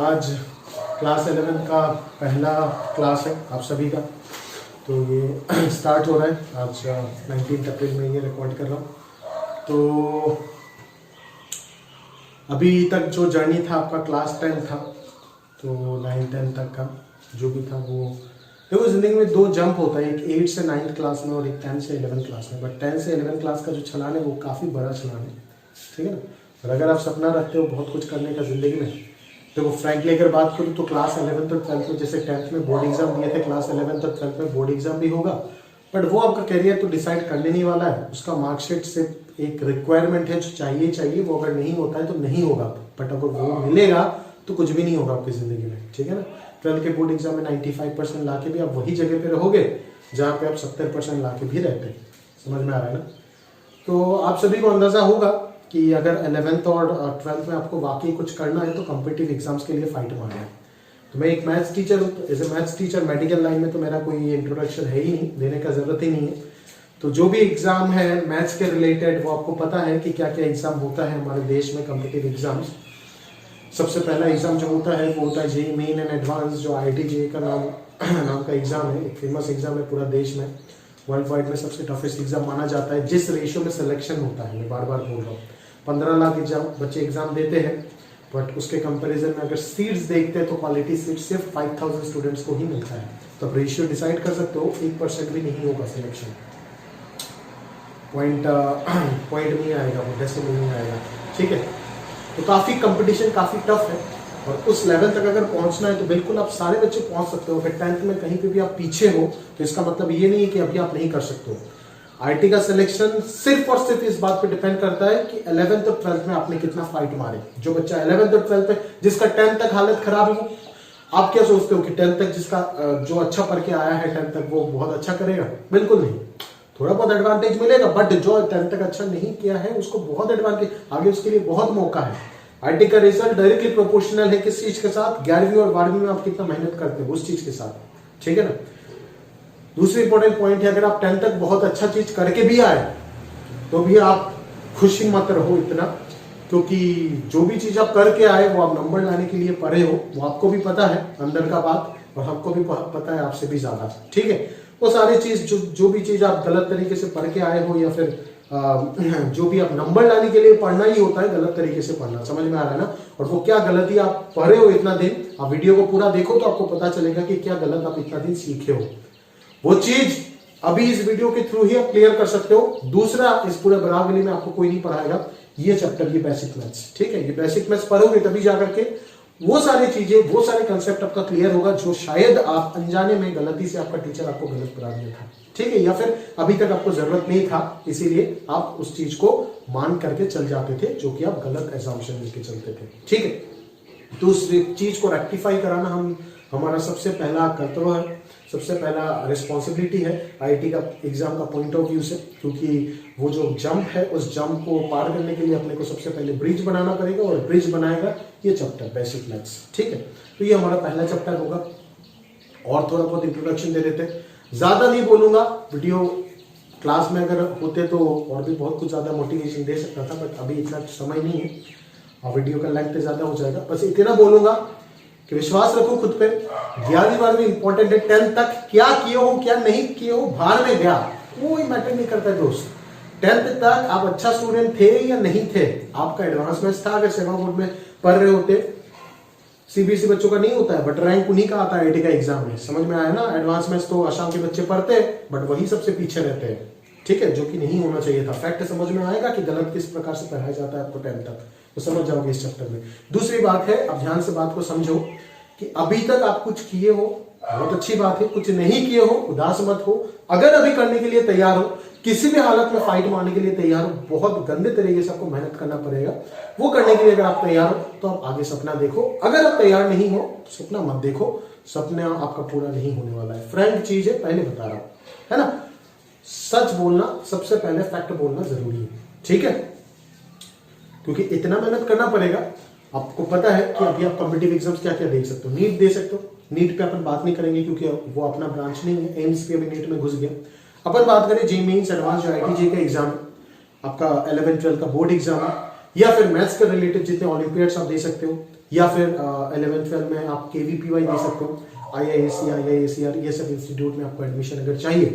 आज क्लास 11 का पहला क्लास है आप सभी का। तो ये स्टार्ट हो रहा है आज 19 अप्रैल में ये रिकॉर्ड कर रहा हूँ। तो अभी तक जो जर्नी था आपका क्लास 10 था, तो 9-10 तक का जो भी था वो देखो, जिंदगी में दो जंप होता है, एक 8 से 9 क्लास में और एक 10 से 11 क्लास में। बट 10 से 11 क्लास का जो छलान है वो काफ़ी बड़ा छलान है, ठीक है ना। और अगर आप सपना रखते हो बहुत कुछ करने का ज़िंदगी में, देखो फ्रैंकली अगर बात करूँ तो क्लास 11th और 12th में जैसे 10th में बोर्ड एग्जाम दिए थे, क्लास 11th और 12th में बोर्ड एग्जाम भी होगा। बट वो आपका करियर तो डिसाइड करने नहीं वाला है, उसका मार्कशीट सिर्फ एक रिक्वायरमेंट है जो चाहिए, वो अगर नहीं होता है तो नहीं होगा। बट अगर वो मिलेगा तो कुछ भी नहीं होगा आपकी ज़िंदगी में, ठीक है ना। 12th के बोर्ड एग्जाम में 95% ला के भी आप वही जगह पे रहोगे जहाँ पे आप 70% ला के भी रहते हैं। समझ में आ रहा है ना। तो आप सभी को अंदाजा होगा कि अगर 11th और 12th में आपको वाकई कुछ करना है तो कॉम्पिटिटिव एग्जाम्स के लिए फाइट मारना है। तो मैं एक मैथ्स टीचर हूँ, as a maths teacher medical line में तो मेरा कोई इंट्रोडक्शन है ही नहीं, देने का जरूरत ही नहीं है। तो जो भी एग्जाम है मैथ्स के रिलेटेड वो आपको पता है कि क्या क्या एग्जाम होता है हमारे देश में, कॉम्पिटिटिव एग्जाम्स। सबसे पहला एग्जाम जो होता है वो होता है जेईई मेन एंड एडवांस, जो IIT JEE का नाम का एग्जाम है। एक फेमस एग्जाम है पूरा देश में, वर्ल्ड वाइड में सबसे टफेस्ट एग्जाम माना जाता है। जिस रेशियो में सिलेक्शन होता है, मैं बार बार बोल रहा हूँ, 15 लाख एग्जाम बच्चे एग्जाम देते हैं। बट उसके कंपैरिजन में अगर सीट्स देखते हैं तो क्वालिटी सीट सिर्फ 5000 स्टूडेंट्स को ही मिलता है। तो आप रेशियो डिसाइड कर सकते हो, 1% भी नहीं होगा सिलेक्शन, पॉइंट नहीं आएगा, वो डेसिमल नहीं आएगा, ठीक है। तो काफ़ी कंपटीशन काफ़ी टफ है और उस लेवल तक अगर पहुंचना है तो बिल्कुल आप सारे बच्चे पहुंच सकते हो। अगर 10th में कहीं पे भी आप पीछे हो तो इसका मतलब ये नहीं है कि अभी आप नहीं कर सकते हो। IIT का सिलेक्शन सिर्फ और सिर्फ इस बात पे डिपेंड करता है कि 11th और 12th में आपने कितना फाइट मारे। जो बच्चा 11th और 12th में जिसका 10th तक हालत खराब हो, आप क्या सोचते हो कि 10th तक जिसका जो अच्छा पढ़ के आया है 10th तक वो बहुत अच्छा करेगा? बिल्कुल नहीं, थोड़ा बहुत एडवांटेज मिलेगा। बट जो 10th तक अच्छा नहीं किया है उसको बहुत एडवांटेज, आगे उसके लिए बहुत मौका है। IIT का रिजल्ट डायरेक्टली प्रोपोर्शनल है किस चीज के साथ? 11वीं और 12वीं में आप कितना मेहनत करते हो उस चीज के साथ, ठीक है ना। दूसरी इंपॉर्टेंट पॉइंट है, अगर आप 10th तक बहुत अच्छा चीज करके भी आए तो भी आप खुशी मत रहो इतना, क्योंकि जो भी चीज आप करके आए वो आप नंबर लाने के लिए पढ़े हो, वो आपको भी पता है अंदर का बात, और हमको भी पता है आपसे भी ज्यादा, ठीक है। वो सारी चीज जो भी चीज आप गलत तरीके से पढ़ के आए हो या फिर जो भी आप नंबर लाने के लिए पढ़ना ही होता है गलत तरीके से पढ़ना, समझ में आ रहा है ना। और वो क्या गलती आप पढ़े हो इतना दिन, आप वीडियो को पूरा देखो तो आपको पता चलेगा कि क्या गलत आप इतना दिन सीखे हो। वो चीज अभी इस वीडियो के थ्रू ही आप क्लियर कर सकते हो। दूसरा, इस पूरे बराबरी में आपको कोई नहीं पढ़ाएगा ये चैप्टर, ये बेसिक मैथ्स, ठीक है। ये बेसिक मैथ्स पढ़ोगे तभी जाकर के वो सारी चीजें, वो सारे कंसेप्ट आपका क्लियर होगा जो शायद आप अनजाने में गलती से आपका टीचर आपको गलत पढ़ा दिया था, ठीक है, या फिर अभी तक आपको जरूरत नहीं था, इसीलिए आप उस चीज को मान करके चल जाते थे जो कि आप गलत एग्जाम्पशन लेके चलते थे, ठीक है। तो उस चीज को रेक्टिफाई कराना हमारा सबसे पहला कर्तव्य है, सबसे पहला रिस्पॉन्सिबिलिटी है IIT का एग्जाम का पॉइंट ऑफ व्यू से। क्योंकि वो जो जंप है उस जंप को पार करने के लिए अपने को सबसे पहले ब्रिज बनाना पड़ेगा, और ब्रिज बनाएगा ये चैप्टर बेसिक मैथ्स, ठीक है। तो ये हमारा पहला चैप्टर होगा। और थोड़ा बहुत इंट्रोडक्शन दे देते हैं, ज्यादा नहीं बोलूंगा। वीडियो क्लास में अगर होते तो और भी बहुत कुछ ज्यादा मोटिवेशन दे सकता था, बट अभी इतना समय नहीं है और वीडियो का लेंथ ज्यादा हो जाएगा। बस इतना बोलूंगा कि विश्वास रखो खुद पे, 11वीं 12वीं इंपॉर्टेंट है। 10th तक क्या किए हो क्या नहीं किए हो बाहर में गया, कोई मैटर नहीं करता दोस्त। 10th तक आप अच्छा स्टूडेंट थे या नहीं थे, आपका एडवांस मैथ्स था, अगर सेवा बोर्ड में पढ़ रहे होते। CBSE बच्चों का नहीं होता है, बट रैंक उन्हीं का आता है IIT का एग्जाम में, समझ में आया ना। एडवांस मैथ्स तो आसाम के बच्चे पढ़ते हैं बट वही सबसे पीछे रहते हैं, ठीक है, जो कि नहीं होना चाहिए था। फैक्ट समझ में आएगा कि गलत किस प्रकार से पढ़ाया जाता है आपको 10th तक, तो समझ जाओगे इस चैप्टर में। दूसरी बात है, अब ध्यान से बात को समझो कि अभी तक आप कुछ किए हो बहुत अच्छी बात है, कुछ नहीं किए हो उदास मत हो। अगर अभी करने के लिए तैयार हो, किसी भी हालत में फाइट मारने के लिए तैयार हो, बहुत गंदे तरीके से आपको मेहनत करना पड़ेगा। वो करने के लिए अगर आप तैयार हो तो आप आगे सपना देखो। अगर आप तैयार नहीं हो तो सपना मत देखो, सपना आपका पूरा नहीं होने वाला है। फ्रैंक चीज है, पहले बता रहा हूं, है ना। सच बोलना सबसे पहले, फैक्ट बोलना जरूरी है, ठीक है, क्योंकि इतना मेहनत करना पड़ेगा। आपको पता है कि अभी आप कॉम्पिटिटिव एग्जाम्स क्या क्या दे सकते हो, नीट दे सकते हो। नीट पे अपन बात नहीं करेंगे क्योंकि वो अपना ब्रांच नहीं है, एम्स भी अभी नीट में घुस गया। अपन बात करें जेईई मेंस एडवांस, जो IIT JEE का एग्जाम आपका 11th 12th का बोर्ड एग्जाम है, या फिर मैथ्स के रिलेटेड जितने ओलंपियाड्स आप दे सकते हो, या फिर 11th-12 में आप KVPY दे सकते हो, IISc, IISER, ये सब इंस्टीट्यूट में आपको एडमिशन अगर चाहिए,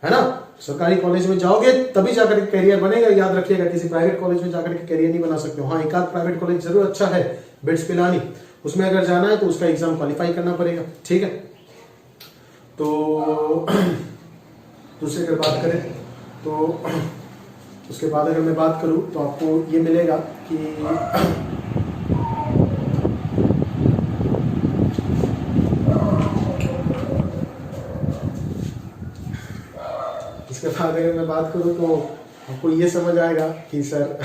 है ना। सरकारी कॉलेज में जाओगे तभी जाकर के करियर बनेगा, याद रखिएगा। किसी प्राइवेट कॉलेज में जाकर के करियर नहीं बना सकते हो। हाँ, एक आध प्राइवेट कॉलेज जरूर अच्छा है, बिट्स पिलानी, उसमें अगर जाना है तो उसका एग्जाम क्वालिफाई करना पड़ेगा, ठीक है। तो दूसरी अगर बात करें तो उसके बाद अगर मैं बात करूं तो आपको ये मिलेगा कि इसके बाद अगर मैं बात करूं तो आपको ये समझ आएगा कि सर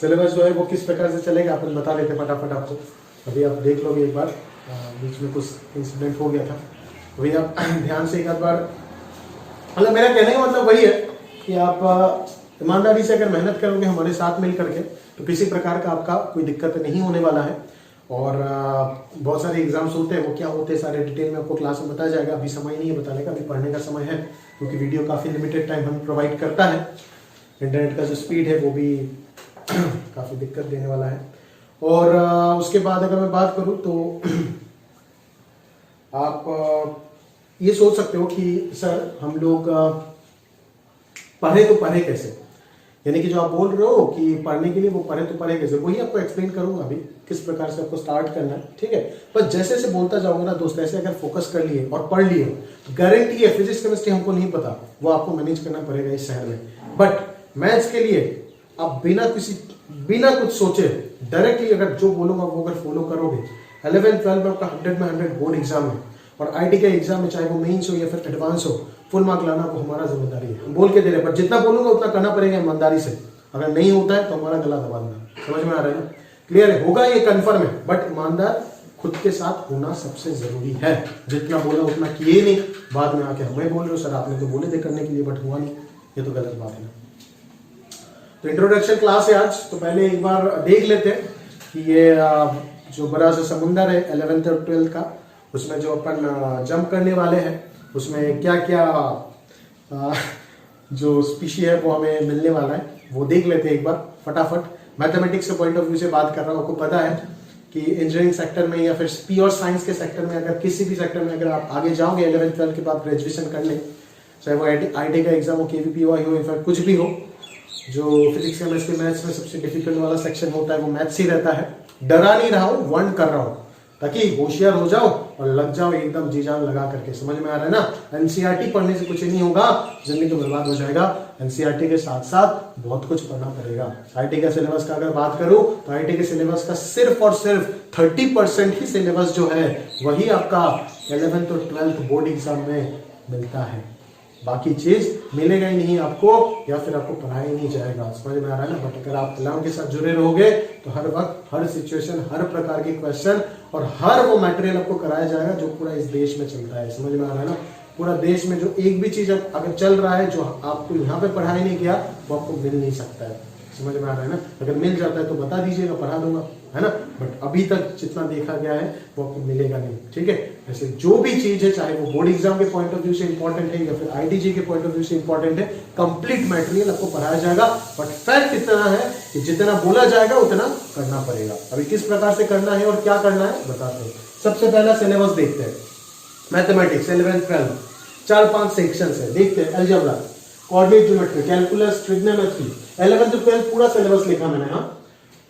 सिलेबस जो है वो किस प्रकार से चलेगा। अपन बता देते फटाफट आपको, अभी आप देख लोगे एक बार, बीच में कुछ इंसिडेंट हो गया था, अभी आप ध्यान से एक आध बार, मतलब मेरा कहने का मतलब वही है कि आप ईमानदारी से अगर मेहनत करोगे हमारे साथ मिल करके तो किसी प्रकार का आपका कोई दिक्कत नहीं होने वाला है। और बहुत सारे एग्जाम्स होते हैं, वो क्या होते हैं सारे डिटेल में आपको क्लास में बताया जाएगा। अभी समय नहीं है बताने का, अभी पढ़ने का समय है, क्योंकि वीडियो काफ़ी लिमिटेड टाइम हम प्रोवाइड करता है। इंटरनेट का जो स्पीड है वो भी काफ़ी दिक्कत देने वाला है। और उसके बाद अगर मैं बात करूँ तो आप ये सोच सकते हो कि सर हम लोग पढ़े तो पढ़े कैसे, यानी कि जो आप बोल रहे हो कि पढ़ने के लिए वो पढ़े तो पढ़े कैसे, वही आपको एक्सप्लेन करूंगा अभी किस प्रकार से आपको स्टार्ट करना है, ठीक है। पर जैसे जैसे बोलता जाऊंगा ना दोस्त, ऐसे अगर फोकस कर लिए और पढ़ लिए तो गारंटी है, फिजिक्स केमिस्ट्री हमको नहीं पता, वो आपको मैनेज करना पड़ेगा इस शहर में। बट मैथ्स के लिए आप बिना कुछ सोचे डायरेक्टली अगर जो बोलूंगा वो अगर फॉलो करोगे, 11th-12 में आपका 100 में 100 बोर्ड एग्जाम है, और IT के एग्जाम में चाहे वो मेंस हो या फिर एडवांस हो, फुल मार्क लाना वो हमारा जिम्मेदारी है। हम बोल के दे रहे हैं, पर जितना बोलूंगा उतना करना पड़ेगा ईमानदारी से। अगर नहीं होता है तो हमारा गला दबा देना, समझ में आ रहा है ना, क्लियर है, होगा ये कंफर्म है, बट ईमानदार खुद के साथ होना सबसे जरूरी है। जितना बोला उतना किए नहीं, बाद में आके हमें बोल रहे हो सर आपने तो बोले थे करने के लिए बट हुआ नहीं, ये तो गलत बात है ना। तो इंट्रोडक्शन क्लास है आज, तो पहले एक बार देख लेते हैं कि ये जो बड़ा सा समुंदर है 11th और 12th का, उसमें जो अपन जंप करने वाले हैं उसमें क्या क्या जो स्पीशी है वो हमें मिलने वाला है, वो देख लेते हैं एक बार फटाफट। मैथमेटिक्स के पॉइंट ऑफ व्यू से बात कर रहा हूँ। आपको पता है कि इंजीनियरिंग सेक्टर में या फिर प्योर साइंस के सेक्टर में, अगर किसी भी सेक्टर में अगर आप आगे जाओगे 11th-12th के बाद ग्रेजुएशन करने, चाहे वो IT का एग्जाम हो, KVPY हो, या फिर कुछ भी हो, जो फिजिक्स केमिस्ट्री मैथ्स में सबसे डिफिकल्ट वाला सेक्शन होता है वो मैथ्स ही रहता है। डरा नहीं रहा हूँ, वार्न कर रहा हूँ ताकि होशियार हो जाओ और लग जाओ एकदम जी जान लगा करके, समझ में आ रहा है ना। NCERT पढ़ने से कुछ नहीं होगा, जिंदगी तो बर्बाद हो जाएगा। NCERT के साथ साथ बहुत कुछ पढ़ना पड़ेगा। IT का सिलेबस का अगर बात करूं तो IT के सिलेबस का सिर्फ और सिर्फ 30% ही सिलेबस जो है वही आपका 11th और 12th बोर्ड एग्जाम में मिलता है, बाकी चीज मिलेगा ही नहीं आपको, या फिर आपको पढ़ाया ही नहीं जाएगा, समझ में आ रहा है ना। बट अगर आप कलाम के साथ जुड़े रहोगे तो हर वक्त, हर सिचुएशन, हर प्रकार के क्वेश्चन और हर वो मटेरियल आपको कराया जाएगा जो पूरा इस देश में चलता है, समझ में आ रहा है ना। पूरा देश में जो एक भी चीज अगर चल रहा है जो आपको यहाँ पे पढ़ाई नहीं किया वो आपको मिल नहीं सकता है, समझ में आ रहा है ना। अगर मिल जाता है तो बता दीजिएगा, पढ़ा दूंगा, है ना। बट अभी तक जितना देखा गया है वो आपको मिलेगा नहीं, ठीक है। ऐसे जो भी चीज है, चाहे वो बोर्ड एग्जाम के पॉइंट ऑफ व्यू से इंपॉर्टेंट है या फिर ITG के पॉइंट ऑफ व्यू से इंपॉर्टेंट है, कंप्लीट मटेरियल आपको पढ़ाया जाएगा। बट फैक्ट इतना है कि जितना बोला जाएगा उतना करना पड़ेगा। अभी किस प्रकार से करना है और क्या करना है बताते हैं। सबसे पहला सिलेबस देखते हैं, मैथमेटिक्स 11th-12 4-5 सेक्शंस है, देखते हैं। Algebra, coordinate geometry, calculus, trigonometry, 11th-12 पूरा सिलेबस लिखा मैंने, हाँ,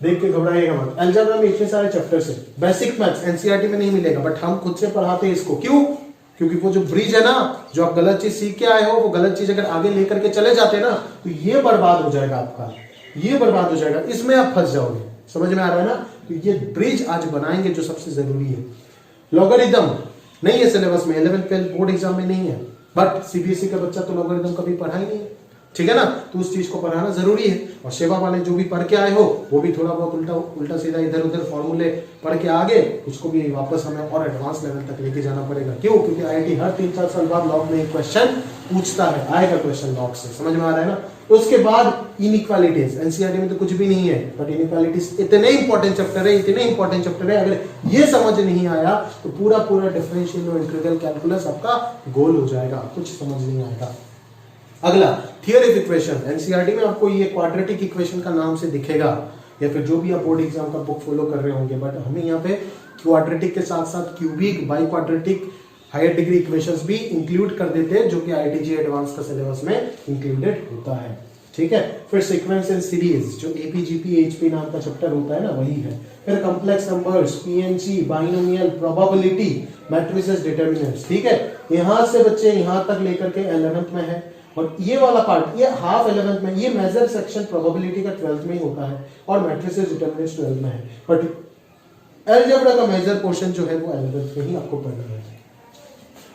देख के घबराइएगा मत। अलजेब्रा में इतने सारे चैप्टर्स हैं। बेसिक मैथ्स NCERT में नहीं मिलेगा, बट हम खुद से पढ़ाते हैं इसको। क्यों? क्योंकि वो जो ब्रिज है ना, जो आप गलत चीज सीख के आए हो, वो गलत चीज अगर आगे लेकर के चले जाते हैं ना तो ये बर्बाद हो जाएगा आपका, ये बर्बाद हो जाएगा, इसमें आप फंस जाओगे, समझ में आ रहा है ना। तो ये ब्रिज आज बनाएंगे जो सबसे जरूरी है। लॉगरिथम नहीं है सिलेबस में, 11th-12 बोर्ड एग्जाम में नहीं है, बट CBSE का बच्चा तो लॉगरिथम कभी पढ़ा ही नहीं है, ठीक है ना। तो उस चीज को पढ़ाना जरूरी है। और सेवा वाले जो भी पढ़ के आए हो वो भी थोड़ा बहुत उल्टा सीधा इधर उधर फॉर्मूले पढ़ के आगे, उसको भी वापस हमें और एडवांस लेवल तक लेके जाना पड़ेगा। क्यों? क्योंकि IIT हर 3-4 साल बाद लॉग में एक क्वेश्चन पूछता है, आएगा क्वेश्चन लॉग से, समझ में आ रहा है ना। उसके बाद इनइक्वालिटीज, NCERT में तो कुछ भी नहीं है, बट इनइक्वालिटीज इतने इंपॉर्टेंट चैप्टर है, इतने इंपॉर्टेंट चैप्टर है, अगर ये समझ नहीं आया तो पूरा डिफरेंशियल और इंटीग्रल कैलकुलस आपका गोल हो जाएगा, कुछ समझ नहीं आएगा। अगला थियोरी ऑफ इक्वेशन, NCERT में आपको ये क्वाड्रेटिक इक्वेशन का नाम से दिखेगा। या फिर जो भी आप बोर्ड एग्जाम का बुक फॉलो कर रहे होंगे, बट हमें यहाँ पे क्वाड्रेटिक के साथ साथ cubic, biquadratic, higher degree equations भी इंक्लूड कर देते हैं, जो कि आईआईटी एडवांस का सिलेबस में इंक्लूडेड होता है। ठीक है, फिर सीक्वेंस एंड सीरीज जो एपीजीपी एचपी नाम का चैप्टर होता है ना, वही है। फिर complex numbers, PNC, binomial, probability, matrices, determinants. ठीक है, यहां से बच्चे यहां तक लेकर के 11th में है, और ये वाला पार्ट ये हाफ 11th में, ये मेजर सेक्शन प्रोबेबिलिटी का 12th में ही होता है, और मैट्रिसेस डिटरमिनेंट्स 12th में है, बट अलजेब्रा का मेजर पोर्शन जो है वो 11th में ही आपको पढ़ना है।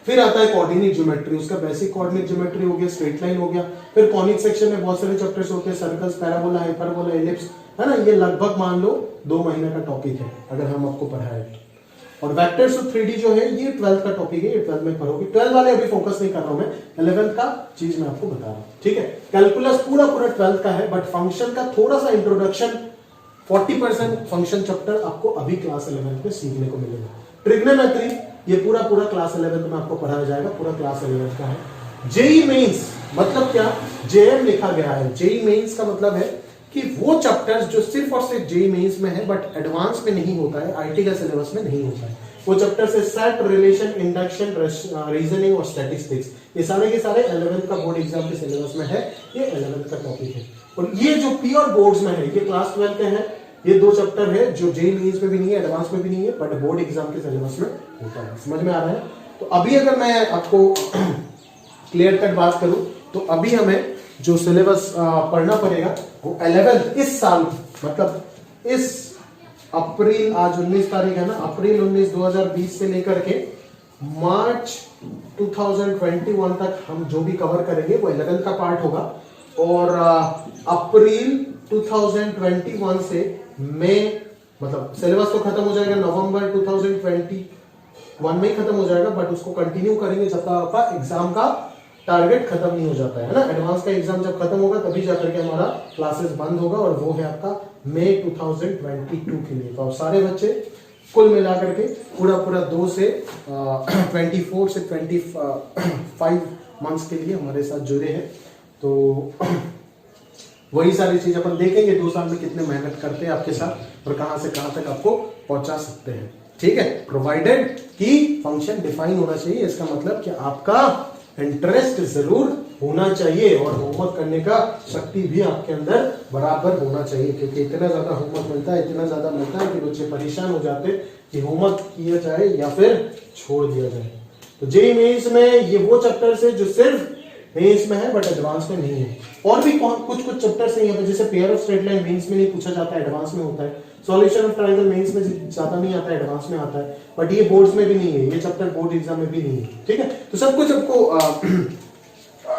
फिर आता है कोऑर्डिनेट ज्योमेट्री, उसका बेसिक कोऑर्डिनेट ज्योमेट्री हो गया, स्ट्रेट लाइन हो गया। फिर कॉनिक सेक्शन में बहुत सारे चैप्टर्स होते हैं, सर्कल्स, पैराबोला, हाइपरबोला, एलिप्स, है ना। ये लगभग मान लो 2 महीने का टॉपिक है अगर हम आपको पढ़ाए। और वेक्टर्स ऑफ 3D जो है ये 12th का टॉपिक है, ये 12th में पढ़ोगे। 12th वाले अभी फोकस नहीं कर रहा हूं मैं, 11th का चीज मैं आपको बता रहा हूं। ठीक है, कैलकुलस पूरा 12th का है, बट फंक्शन का थोड़ा सा इंट्रोडक्शन, 40% फंक्शन चैप्टर आपको अभी क्लास 11th में सीखने को मिलेगा। ट्रिग्नोमेट्री ये पूरा क्लास 11th में आपको पढ़ाया जाएगा, पूरा क्लास 11th का है। जेई मेंस मतलब क्या, जेएम लिखा गया है। जेई मेंस का मतलब है कि वो चैप्टर्स जो सिर्फ और सिर्फ जेई मेंस में है, बट एडवांस में नहीं होता है, आईटी का सिलेबस में नहीं होता है। वो चैप्टर्स है सेट, रिलेशन, इंडक्शन, रीजनिंग और स्टैटिस्टिक्स। ये सारे के सारे 11th का बोर्ड एग्जाम के सिलेबस में है, ये 11th का टॉपिक है। और ये जो प्योर बोर्ड्स में है, ये क्लास 12 के हैं। ये 2 चैप्टर है जो जेई मेंस में भी नहीं है, एडवांस में भी नहीं है, बट बोर्ड एग्जाम के सिलेबस में होता है। समझ में आ रहा है? तो अभी अगर मैं आपको क्लियर कट बात करूं, तो अभी हमें जो सिलेबस पढ़ना पड़ेगा वो 11th इस साल, मतलब इस अप्रैल, आज 19 तारीख है ना, अप्रैल 19 2020 से लेकर के मार्च 2021 तक हम जो भी कवर करेंगे वो 11th का पार्ट होगा। और अप्रैल 2021 से मई, मतलब सिलेबस तो खत्म हो जाएगा नवंबर 2021 में ही खत्म हो जाएगा, बट उसको कंटिन्यू करेंगे जब तक आपका एग्जाम का टारगेट खत्म नहीं हो जाता है ना। एडवांस का एग्जाम जब खत्म होगा तभी जाकर के हमारा क्लासेस बंद होगा, और वो है आपका मई 2022 के लिए। तो आप सारे बच्चे कुल मिलाकर के पूरा 2 से 24 से 25 मंथ्स के लिए हमारे साथ जुड़े हैं। तो वही सारी चीज अपन देखेंगे 2 साल में कितने मेहनत करते हैं आपके साथ, और कहां से कहां तक आपको पहुंचा सकते हैं। ठीक है, प्रोवाइडेड कि फंक्शन डिफाइन होना चाहिए। इसका मतलब कि आपका इंटरेस्ट जरूर होना चाहिए, और होमवर्क करने का शक्ति भी आपके अंदर बराबर होना चाहिए, क्योंकि इतना ज्यादा होमवर्क मिलता है, इतना ज्यादा मिलता है कि बच्चे परेशान हो जाते हैं कि होमवर्क किया जाए या फिर छोड़ दिया जाए। तो जेईई मेंस में ये वो चैप्टर्स है जो सिर्फ मेंस में है, बट एडवांस में नहीं है। और भी कुछ चैप्टर्स हैं यहाँ पे, जैसे pair of straight line mains में नहीं पूछा जाता है, एडवांस में होता है। सॉल्यूशन ऑफ ट्रायंगल मेंस में ज्यादा नहीं आता है, एडवांस में आता है, बट ये बोर्ड्स में भी नहीं है, ये चैप्टर बोर्ड एग्जाम में भी नहीं है। ठीक है, तो सब कुछ आपको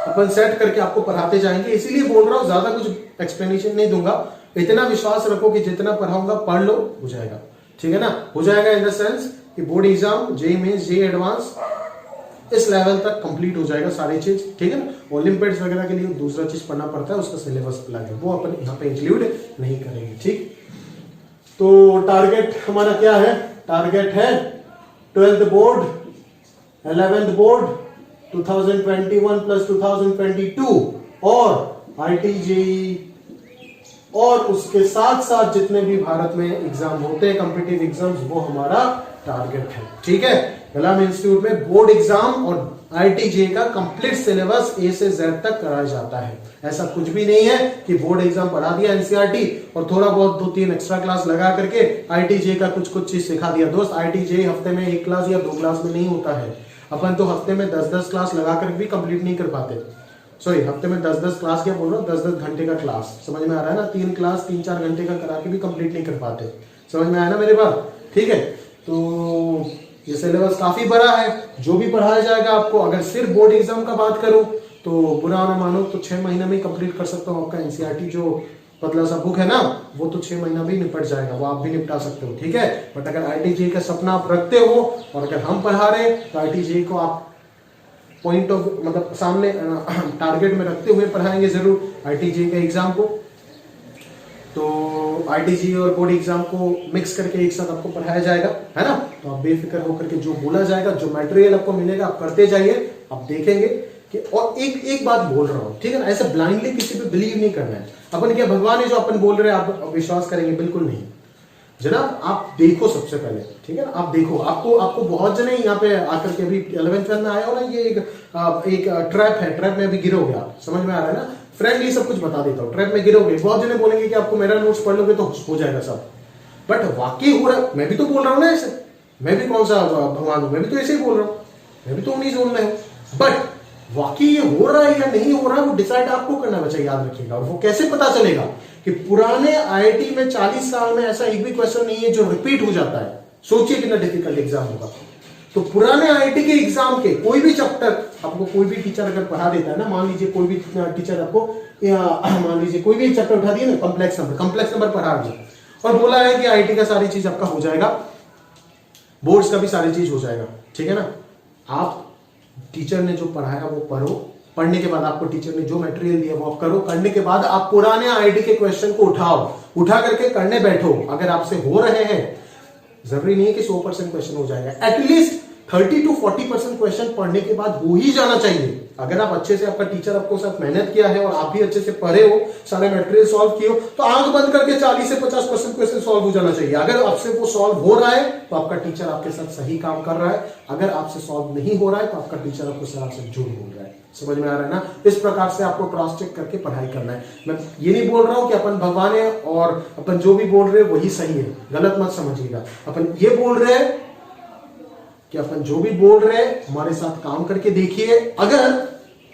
अपन सेट करके आपको पढ़ाते जाएंगे, इसीलिए बोल रहा हूँ, ज्यादा कुछ एक्सप्लेनेशन नहीं दूंगा। इतना विश्वास रखो कि जितना पढ़ाऊंगा पढ़ लो, हो जाएगा। ठीक है ना, हो जाएगा इन द सेंस कि board exam, JEE mains, JEE advance इस लेवल तक कंप्लीट हो जाएगा सारी चीज। ठीक है ना, ओलंपियाड्स वगैरह के लिए दूसरा चीज पढ़ना पड़ता है, उसका सिलेबस अलग है, वो अपन यहाँ पे इंक्लूड नहीं करेंगे। ठीक, तो टारगेट हमारा क्या है? टारगेट है 12th board, 11th board 2021 plus 2022 और आईटी जेईई, और उसके साथ साथ जितने भी भारत में एग्जाम होते हैं कॉम्पिटिटिव एग्जाम्स, वो हमारा टारगेट है। ठीक है, कलाम इंस्टीट्यूट में बोर्ड एग्जाम और आईटी जेईई का कंप्लीट सिलेबस ए से जेड तक कराया जाता है। ऐसा कुछ भी नहीं है कि बोर्ड एग्जाम पढ़ा दिया एनसीईआरटी और थोड़ा बहुत 2-3 एक्स्ट्रा क्लास लगा करके आईटी जेईई का कुछ चीज सिखा दिया। दोस्त, आईटी जेईई हफ्ते में 1 क्लास या 2 क्लास में नहीं होता है। अपन तो हफ्ते में 10-10 क्लास लगा कर भी कंप्लीट नहीं कर पाते। सॉरी, हफ्ते में 10-10 क्लास, क्या बोल रहा हूँ, 10-10 घंटे का क्लास, समझ में आ रहा है ना। 3 क्लास 3-4 घंटे का करा के भी कंप्लीट नहीं कर पाते, समझ में आया ना मेरे बात। ठीक है, तो ये सिलेबस काफी बड़ा है, जो भी पढ़ाया जाएगा आपको। अगर सिर्फ बोर्ड एग्जाम का बात करूं तो बुरा ना मानो तो 6 महीने में कंप्लीट कर सकता हूं। आपका एनसीईआरटी जो पतला सा बुक है ना, वो तो 6 महीना भी निपट जाएगा, वो आप भी निपटा सकते हो। ठीक है, बट अगर आईटी जेईई का सपना आप रखते हो और अगर हम पढ़ा रहे तो आईटी जेईई को आप पॉइंट ऑफ, मतलब सामने टारगेट में रखते हुए पढ़ाएंगे जरूर आईटी जेईई का एग्जाम को। तो आईटी जेईई और बोर्ड एग्जाम को मिक्स करके एक साथ आपको पढ़ाया जाएगा, है ना। तो आप बेफिक्र होकर के जो बोला जाएगा, जो मटेरियल आपको मिलेगा, आप करते जाइए, आप देखेंगे कि और एक बात बोल रहा हूं, ठीक है ना, ऐसे ब्लाइंडली किसी पे बिलीव नहीं करना है। अपन क्या भगवान है जो अपन बोल रहे हैं आप विश्वास करेंगे? बिल्कुल नहीं जनाब। आप देखो सबसे पहले, ठीक है ना, आप देखो। आपको बहुत जने यहाँ पे आकर के अभी 11th में आया हो ना, ये एक ट्रैप है, ट्रैप में अभी गिरोगे आप, समझ में आ रहा है ना? फ्रेंडली सब कुछ बता देता हूँ, ट्रैप में गिरोगे। बहुत जने बोलेंगे कि आपको मेरा नोट्स पढ़ लोगे तो हो जाएगा सब, बट वाकई हो रहा है। मैं भी तो बोल रहा हूँ ना ऐसे, मैं भी कौन सा भगवान हूं, मैं भी तो ऐसे ही बोल रहा हूँ, मैं भी तो उन्हीं जोन में हूं। बट वाकई ये हो रहा है या नहीं हो रहा है वो डिसाइड आपको करना बच्चा, याद रखिएगा। और वो कैसे पता चलेगा कि पुराने आईआईटी में 40 साल में ऐसा एक भी क्वेश्चन नहीं है जो रिपीट हो जाता है। सोचिए कितना डिफिकल्ट एग्जाम होगा। तो पुराने आईआईटी के एग्जाम के कोई भी चैप्टर आपको कोई भी टीचर अगर पढ़ा देता है ना, मान लीजिए कोई भी टीचर आपको मान लीजिए कोई भी चैप्टर उठा दिया ना, कॉम्प्लेक्स नंबर पढ़ा दिया और बोला है कि आईआईटी का सारी चीज आपका हो जाएगा, बोर्ड्स का भी सारी चीज हो जाएगा, ठीक है ना। आप टीचर ने जो पढ़ाया वो पढ़ो, पढ़ने के बाद आपको टीचर ने जो मटेरियल दिया वो आप करो, करने के बाद आप पुराने आईआईटी के क्वेश्चन को उठा करके करने बैठो। अगर आपसे हो रहे हैं, जरूरी नहीं है कि 100% क्वेश्चन हो जाएगा, एटलीस्ट 30 to 40% क्वेश्चन पढ़ने के बाद हो ही जाना चाहिए। अगर आप अच्छे से, आपका टीचर आपको साथ मेहनत किया है और आप भी अच्छे से पढ़े हो, सारे मटेरियल सॉल्व किए हो, तो आंख बंद करके 40 से 50% क्वेश्चन सॉल्व हो जाना चाहिए। अगर आपसे वो सॉल्व हो रहा है तो आपका टीचर आपके साथ सही काम कर रहा है। अगर आपसे सॉल्व नहीं हो रहा है तो आपका टीचर आपको सरासर झूठ बोल रहा है। समझ में आ रहा है ना? इस प्रकार से आपको क्रॉस चेक करके पढ़ाई करना है। मैं ये नहीं बोल रहा हूं कि अपन भगवान है और अपन जो भी बोल रहे हैं वही सही है, गलत मत समझिएगा। अपन ये बोल रहे हैं कि अपन जो भी बोल रहे हैं हमारे साथ काम करके देखिए। अगर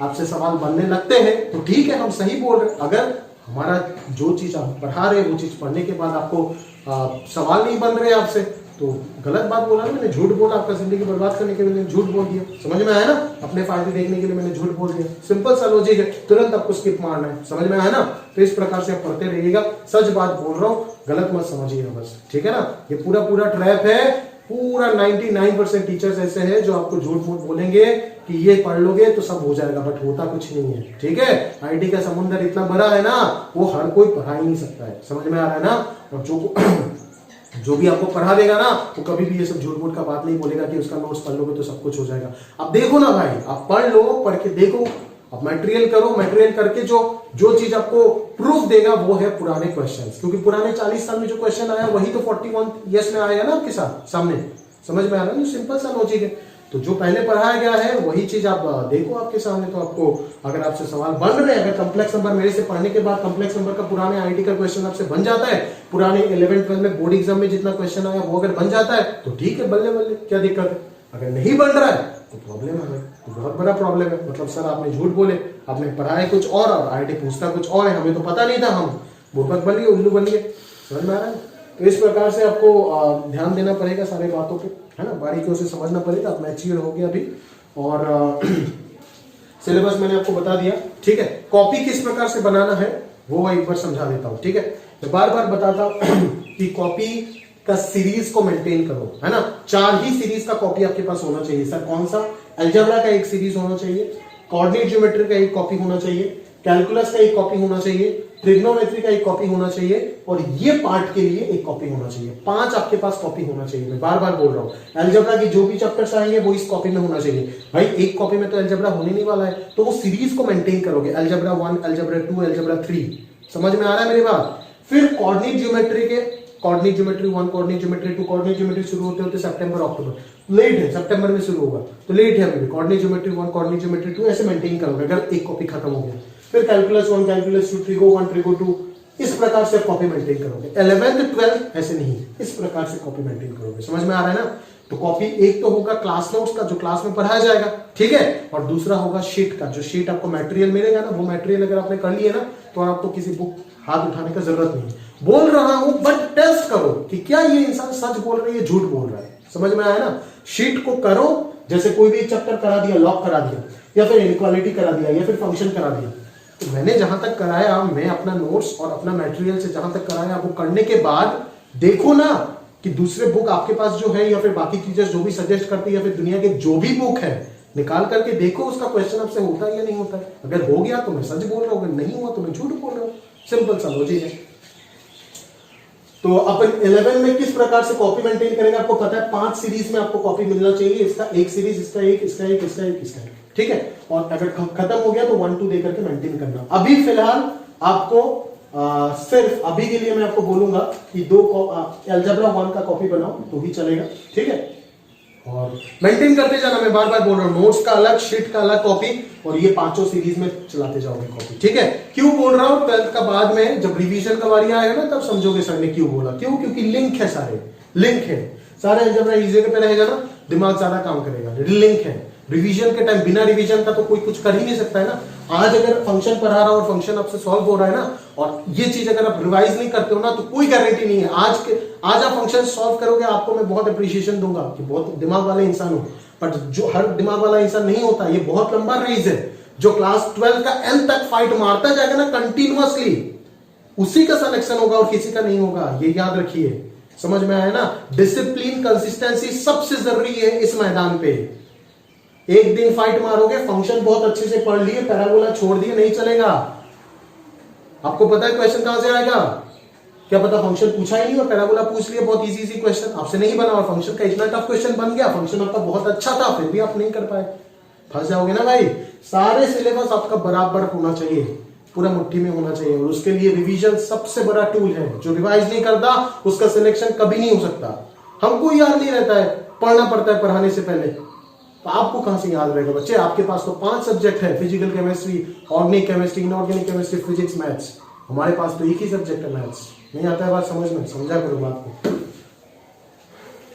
आपसे सवाल बनने लगते हैं तो ठीक है, हम सही बोल रहे हैं। अगर हमारा जो चीज आप पढ़ा रहे हैं वो चीज पढ़ने के बाद आपको सवाल नहीं बन रहे आपसे, तो गलत बात बोला ना मैंने, झूठ बोला, आपका जिंदगी बर्बाद करने के लिए मैंने झूठ बोल दिया। समझ में आया ना? अपने फायदे देखने के लिए मैंने झूठ बोल दिया। सिंपल सा लॉजिक है, तुरंत आपको स्किप मारना है। समझ में आया ना? तो इस प्रकार से आप पढ़ते रहिएगा। सच बात बोल रहा हूं, गलत मत समझिएगा बस, ठीक है ना? ये पूरा ट्रैप है। पूरा 99% टीचर्स ऐसे हैं जो आपको झूठ मूठ बोलेंगे कि ये पढ़ लोगे तो सब हो जाएगा, बट होता कुछ नहीं है, ठीक है? आईटी का समुंदर इतना बड़ा है ना, वो हर कोई पढ़ा ही नहीं सकता है। समझ में आ रहा है ना? और जो भी आपको पढ़ा देगा ना, वो कभी भी ये सब झूठ मूठ का बात नहीं बोलेगा कि उसका नोट्स पढ़ लोगे तो सब कुछ हो जाएगा। अब देखो ना भाई, आप पढ़ लो, पढ़ के देखो, अब मटेरियल करो, मटेरियल करके जो चीज आपको प्रूफ देगा वो है पुराने क्वेश्चंस। क्योंकि पुराने 40 साल में जो क्वेश्चन आया वही तो 41 ईयर्स में आया ना आपके साथ सामने। समझ में आ रहा है? सिंपल सा लॉजिक है। तो जो पहले पढ़ाया गया है वही चीज आप देखो आपके सामने। तो आपको अगर आपसे सवाल बन रहे हैं, अगर कॉम्प्लेक्स नंबर मेरे से पढ़ने के बाद कॉम्प्लेक्स नंबर का पुराने आईटी का क्वेश्चन आपसे बन जाता है, पुराने 11th-12 में बोर्ड एग्जाम में जितना क्वेश्चन आया वो अगर बन जाता है तो ठीक है, बल्ले बल्ले, क्या दिक्कत है। अगर नहीं बन रहा है तो प्रॉब्लम है, तो बहुत बड़ा प्रॉब्लम है। मतलब सर आपने झूठ बोले, आपने पढ़ाया कुछ और आईटी पूछता कुछ और है, हमें तो पता नहीं था, हम बुड़बक बन गए, उल्लू बन गए। समझ में आ रहा है? तो इस प्रकार से आपको ध्यान देना पड़ेगा सारे बातों पे, है ना? बारीकियों से समझना पड़ेगा। आप मैच्योर हो गया अभी, और सिलेबस मैंने आपको बता दिया, ठीक है? कॉपी किस प्रकार से बनाना है वो एक बार समझा देता हूं, ठीक है? मैं बार बार बताता हूं कि कॉपी का सीरीज को मेंटेन करो, है ना? 4 ही सीरीज का कॉपी आपके पास होना चाहिए। सर कौन सा? अलजेब्रा का एक सीरीज होना चाहिए, कोऑर्डिनेट ज्योमेट्री का एक कॉपी होना चाहिए, कैलकुलस का एक कॉपी होना चाहिए, ट्रिग्नोमेट्री का एक कॉपी होना चाहिए, और ये पार्ट के लिए एक कॉपी होना चाहिए। 5 आपके पास कॉपी होना चाहिए। मैं बार बार बोल रहा हूं, अलजेब्रा की जो भी चैप्टर्स आएंगे वो इस कॉपी में होना चाहिए। भाई एक कॉपी में तो अलजेब्रा होने नहीं वाला है, तो वो सीरीज को मेंटेन करोगे। Algebra 1, algebra 2, algebra 3। समझ में आ रहा है मेरी बात? फिर कोऑर्डिनेट ज्योमेट्री के, coordinate geometry 1, coordinate geometry 2, coordinate geometry शुरू होते होते सितंबर अक्टूबर, लेट है, सितंबर में शुरू होगा तो लेट है अभी। कोऑर्डिनेट ज्योमेट्री 1, कोऑर्डिनेट ज्योमेट्री 2 ऐसे मेंटेन करोगे अगर एक कॉपी खत्म हो गया। फिर कैलकुलस 1, कैलकुलस 2, ट्रिगो 1, ट्रिगो 2, इस प्रकार से कॉपी मेंटेन करोगे। 11th 12th ऐसे नहीं, इस प्रकार से कॉपी मेंटेन करोगे। समझ में आ रहा है ना? तो कॉपी एक तो होगा क्लास नोट्स का जो क्लास में पढ़ाया जाएगा, ठीक है? और दूसरा होगा शीट का, जो शीट आपको मटेरियल मिलेगा ना, वो मटेरियल अगर आपने कर लिए ना तो आपको किसी बुक हाथ उठाने का जरूरत नहीं है। बोल रहा हूं बट टेस्ट करो कि क्या ये इंसान सच बोल रहा है या झूठ बोल रहा है। समझ में आया ना? शीट को करो, जैसे कोई भी चैप्टर करा दिया, लॉग करा दिया, या फिर इनइक्वालिटी करा दिया, या फिर फंक्शन करा दिया, तो मैंने जहां तक कराया, मैं अपना नोट्स और अपना मटेरियल से जहां तक कराया, वो करने के बाद देखो ना कि दूसरे बुक आपके पास जो है, या फिर बाकी टीचर्स जो भी सजेस्ट करती है, या फिर दुनिया के जो भी बुक है, निकाल करके देखो उसका क्वेश्चन आपसे होता है या नहीं होता है। अगर हो गया तो मैं सच बोल रहा हूं, अगर नहीं हुआ तो मैं झूठ बोल रहा हूं। सिंपल सा लॉजिक है। तो अपन 11 में किस प्रकार से कॉपी मेंटेन करेंगे आपको पता है। 5 सीरीज में आपको कॉपी मिलना चाहिए। इसका एक सीरीज, इसका एक, इसका एक, इसका एक, इसका एक। ठीक है। और अगर खत्म हो गया तो 1 2 दे करके मेंटेन करना। अभी फिलहाल आपको सिर्फ अभी के लिए मैं आपको बोलूंगा कि अलजेब्रा 1 का कॉपी बनाओ तो ही चलेगा, ठीक है। और मेंटेन करते जाना, मैं बार बार बोल रहा हूं, नोट्स का अलग, शीट का अलग कॉपी, और ये 5 सीरीज में चलाते जाओगे कॉपी, ठीक है। क्यों बोल रहा हूं, 12th का बाद में जब रिवीजन का बारी आएगा ना, तब समझोगे सर ने क्यों बोला। क्यों? क्योंकि लिंक है, सारे लिंक है, सारे अलजेब्रा इजी पे रहेगा ना, दिमाग ज्यादा काम करेगा, लिंक है। रिवीजन के टाइम बिना रिवीजन का तो कोई कुछ कर ही नहीं सकता है ना। आज अगर फंक्शन पढ़ा रहा और फंक्शन आपसे सॉल्व हो रहा है ना, और ये चीज अगर आप रिवाइज नहीं करते हो ना, तो कोई गारंटी नहीं है आज आप फंक्शन सॉल्व करोगे, आपको मैं बहुत अप्रिशिएशन दूंगा कि बहुत दिमाग वाले इंसान हो, बट जो हर दिमाग वाला इंसान नहीं होता, ये बहुत लंबा रेस है। जो क्लास 12 का एंड तक फाइट मारता जाएगा ना कंटिन्यूअसली, उसी का सिलेक्शन होगा और किसी का नहीं होगा, ये याद रखिए। समझ में आया ना? डिसिप्लिन, कंसिस्टेंसी सबसे जरूरी है इस मैदान पे। एक दिन फाइट मारोगे, फंक्शन बहुत अच्छे से पढ़ लिए, पैराबोला छोड़ दिए, नहीं चलेगा। आपको पता है क्वेश्चन कहां से आएगा? क्या पता फंक्शन पूछा ही नहीं और पैराबोला पूछ लिया, बहुत इजी इजी क्वेश्चन आपसे नहीं बना, और फंक्शन का इतना टफ क्वेश्चन बन गया, फंक्शन आपका बहुत अच्छा था, फिर भी आप नहीं कर पाए, फंस जाओगे ना भाई। सारे सिलेबस आपका बराबर होना चाहिए, पूरा मुट्ठी में होना चाहिए, और उसके लिए रिवीजन सबसे बड़ा टूल है। जो रिवाइज नहीं करता उसका सिलेक्शन कभी नहीं हो सकता। हमको याद नहीं रहता है, पढ़ना पड़ता है पढ़ाने से पहले, तो आपको कहां से याद रहेगा बच्चे? आपके पास तो 5 सब्जेक्ट है, physical chemistry, organic chemistry, inorganic chemistry, physics, maths. हमारे पास तो एक ही सब्जेक्ट है मैथ्स। नहीं आता है बात समझ में? समझा करो बात को।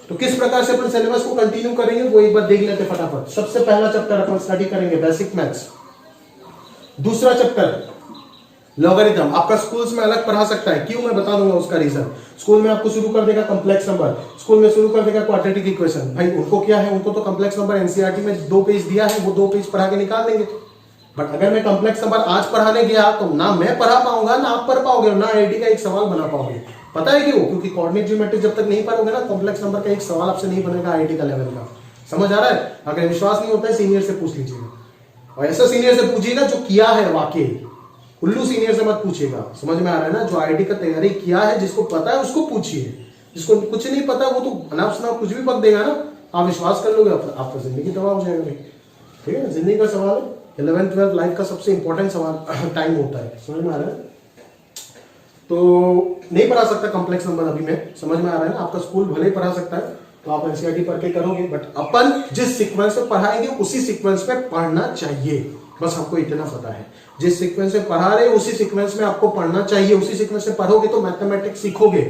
तो किस प्रकार से अपन सिलेबस को कंटिन्यू करेंगे वो एक बार देख लेते फटाफट। सबसे पहला चैप्टर अपन स्टडी करेंगे बेसिक मैथ्स। दूसरा चैप्टर लॉगरिथम। आपका स्कूल्स में अलग पढ़ा सकता है, क्यों? मैं बता दूंगा उसका रीजन। स्कूल में आपको शुरू कर देगा कॉम्प्लेक्स नंबर, स्कूल में शुरू कर देगा क्वाड्रेटिक इक्वेशन। भाई उनको क्या है, उनको तो कॉम्प्लेक्स नंबर एनसीईआरटी में 2 पेज दिया है, वो 2 पेज पढ़ा के निकाल देंगे। बट अगर मैं कॉम्प्लेक्स नंबर आज पढ़ाने गया तो ना मैं पढ़ा पाऊंगा, ना आप पढ़ पाओगे, ना आईआईटी का एक सवाल बना पाओगे। पता है क्यों? क्योंकि कोऑर्डिनेट ज्योमेट्री जब तक नहीं पढ़ोगे ना, कॉम्प्लेक्स नंबर का एक सवाल आपसे नहीं बनेगा आईआईटी का लेवल का। समझ आ रहा है? अगर विश्वास नहीं होता है सीनियर से पूछ लीजिएगा, और ऐसा सीनियर से पूछिएगा जो किया है वाकई। उल्लू सीनियर से मत पूछिएगा। समझ में आ रहा है ना? जो आईआईटी का तैयारी किया है, जिसको पता है उसको पूछिए। जिसको कुछ नहीं पता वो तो अनाप शनाप कुछ भी पक देगा ना, आप विश्वास कर लोगे, आपका जिंदगी तबाह हो जाएगा। ठीक है, जिंदगी का सवाल है, 11th 12th लाइफ का सबसे इंपॉर्टेंट सवाल टाइम होता है। समझ में आ रहा है? तो नहीं पढ़ा सकता कॉम्प्लेक्स नंबर अभी मैं, समझ में आ रहा है ना? आपका स्कूल भले ही पढ़ा सकता है, तो आप एनसीईआरटी पढ़ के करोगे, बट अपन जिस सीक्वेंस में पढ़ाएंगे उसी सीक्वेंस में पढ़ना चाहिए। बस हमको इतना पता है, जिस सीक्वेंस में पढ़ा रहे उसी सीक्वेंस में आपको पढ़ना चाहिए। उसी सीक्वेंस में पढ़ोगे तो मैथमेटिक्स सीखोगे,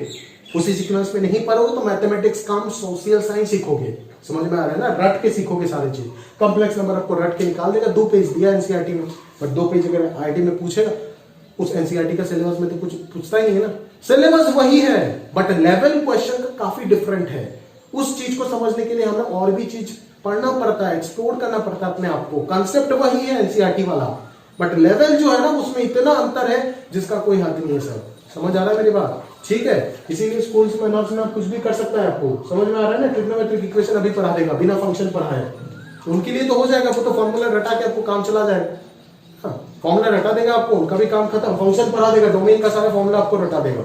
उसी सीक्वेंस में नहीं पढ़ोगे तो मैथमेटिक्स काम सोशल साइंस सीखोगे। समझ में आ रहा है ना? रट के सीखोगे सारी चीज। कॉम्प्लेक्स नंबर आपको रट के निकाल देगा, 2 पेज दिया एनसीईआरटी में, बट 2 पेज अगर आईआईटी में पूछेगा, उस एनसीईआरटी का सिलेबस में तो कुछ पूछता ही नहीं है ना। सिलेबस वही है, बट लेवल क्वेश्चन का काफी डिफरेंट है। उस चीज को समझने के लिए हमें और भी चीज पढ़ना पड़ता है, एक्सप्लोर करना पड़ता है अपने आप को। कंसेप्ट वही है एनसीईआरटी वाला, बट लेवल जो है ना उसमें इतना अंतर है जिसका कोई हद नहीं है सर। समझ आ रहा है मेरी बात? ठीक है, इसीलिए स्कूल्स में नॉट्स में कुछ भी कर सकता है। आपको समझ में आ रहा है ना? ट्रिग्नोमेट्रिक इक्वेशन अभी पढ़ा देगा बिना फंक्शन पढ़ाए, उनके लिए तो हो जाएगा, वो तो फॉर्मूला रटा के आपको काम चला जाएगा। फॉर्मूला रटा देगा आपको, उनका भी काम खत्म। फंक्शन पढ़ा देगा, डोमेन का सारा फॉर्मूला आपको रटा देगा,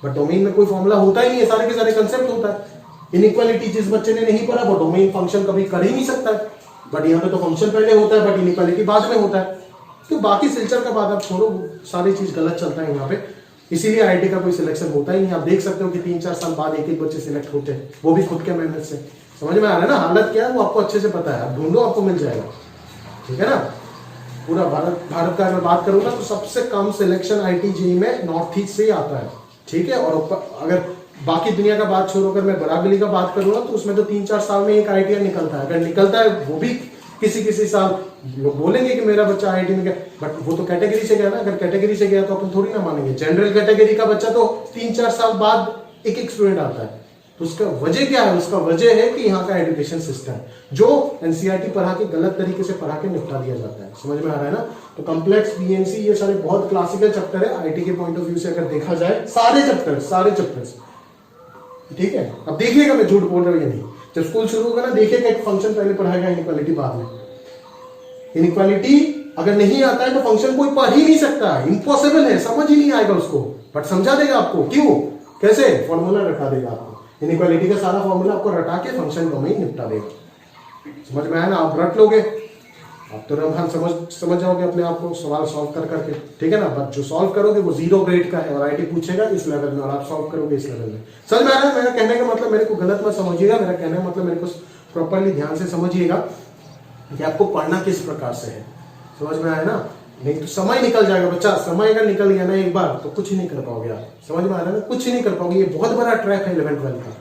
बट डोमेन में कोई फॉर्मूला होता ही नहीं है, सारे के सारे कंसेप्ट होता है। इनइक्वालिटी जिस बच्चे ने नहीं पढ़ा वो डोमेन फंक्शन कभी कर ही नहीं सकता है, बट यहाँ पे तो फंक्शन पहले होता है, बट इनइक्वालिटी बाद में होता है। तो बाकी सिलचर का बात आप छोड़ो, सारी चीज गलत चलता है यहाँ पे। इसीलिए आईआईटी का कोई सिलेक्शन होता ही नहीं। आप देख सकते हो कि 3-4 साल बाद एक बच्चे सिलेक्ट होते हैं, वो भी खुद के मेहनत से। समझ में आ रहा है ना? हालत क्या है वो आपको अच्छे से पता है, आप ढूंढो आपको मिल जाएगा। ठीक है ना? पूरा भारत का अगर बात करूंगा तो सबसे कम सिलेक्शन आईआईटी जेईई में नॉर्थ ईस्ट से ही आता है। ठीक है, और अगर बाकी दुनिया का बात छोड़ो, अगर मैं बराबरी का बात करूंगा तो उसमें तो 3-4 साल में एक आईआईटी निकलता है। अगर निकलता है वो भी किसी साल लोग बोलेंगे कि मेरा बच्चा आईआईटी में गया, बट वो तो कैटेगरी से गया ना। अगर कैटेगरी से गया तो अपन थोड़ी ना मानेंगे। जनरल कैटेगरी का बच्चा तो 3-4 साल बाद एक स्टूडेंट आता है। तो उसका वजह क्या है? उसका वजह है कि यहाँ का एजुकेशन सिस्टम जो एनसीईआरटी पढ़ा के गलत तरीके से पढ़ा के निपटा दिया जाता है। समझ में आ रहा है ना? तो कॉम्प्लेक्स, बीएनसी, ये सारे बहुत क्लासिकल चैप्टर है आईआईटी के पॉइंट ऑफ व्यू से अगर देखा जाए। सारे चैप्टर्स ठीक है। अब देखिएगा, मैं झूठ बोल रहा हूँ या नहीं। जब स्कूल शुरू होगा ना, देखिएगा एक फंक्शन पहले पढ़ाएगा, इनइक्वालिटी बाद में। इनइक्वालिटी अगर नहीं आता है तो फंक्शन कोई पढ़ ही नहीं सकता, इम्पॉसिबल है, समझ ही नहीं आएगा उसको, बट समझा देगा आपको। क्यों? कैसे? फॉर्मूला रटा देगा आपको, इनइक्वालिटी का सारा फॉर्मूला आपको रटा के फंक्शन डोमेन निपटा देगा। समझ में आया ना? आप रट लोगे आप तो रमहान समझ जाओगे अपने आप को सवाल सॉल्व कर करके, ठीक है ना। बट जो सॉल्व करोगे वो 0 ग्रेड का है और आईटी पूछेगा इस लेवल में और आप सॉल्व करोगे इस लेवल में। समझ में आ रहा है मेरा कहने का मतलब? मेरे को गलत मत समझिएगा, मेरा कहने का मतलब मेरे को प्रॉपरली ध्यान से समझिएगा कि आपको पढ़ना किस प्रकार से है। समझ में आया ना? नहीं तो समय निकल जाएगा बच्चा, समय अगर निकल गया ना एक बार तो कुछ ही नहीं कर पाओगे आप। समझ में आ रहा है ना? कुछ ही नहीं कर पाओगे। ये बहुत बड़ा ट्रैप है 11th-12th का,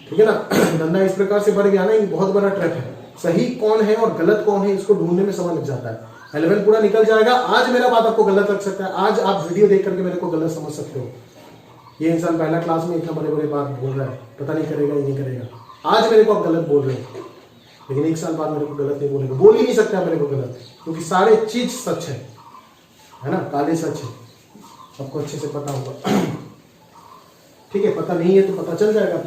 ठीक है ना। धंधा इस प्रकार से बढ़ गया ना, ये बहुत बड़ा ट्रैप है। सही कौन है और गलत कौन है इसको ढूंढने में समय लग जाता है। 11 पूरा निकल जाएगा। आज मेरा बात आपको गलत लग सकता है, आज आप वीडियो देख करके मेरे को गलत समझ सकते हो। ये इंसान पहला क्लास में इतना बड़े बड़े बात बोल रहा है, पता नहीं करेगा ये नहीं करेगा। आज मेरे को आप गलत बोल रहे हो, लेकिन 1 साल बाद मेरे को गलत नहीं बोलेगा। बोल ही नहीं सकते आप मेरे को गलत, क्योंकि सारे चीज सच है ना, काले सच है, सबको अच्छे से पता होगा। ठीक है, पता नहीं है तो पता चल जाएगा।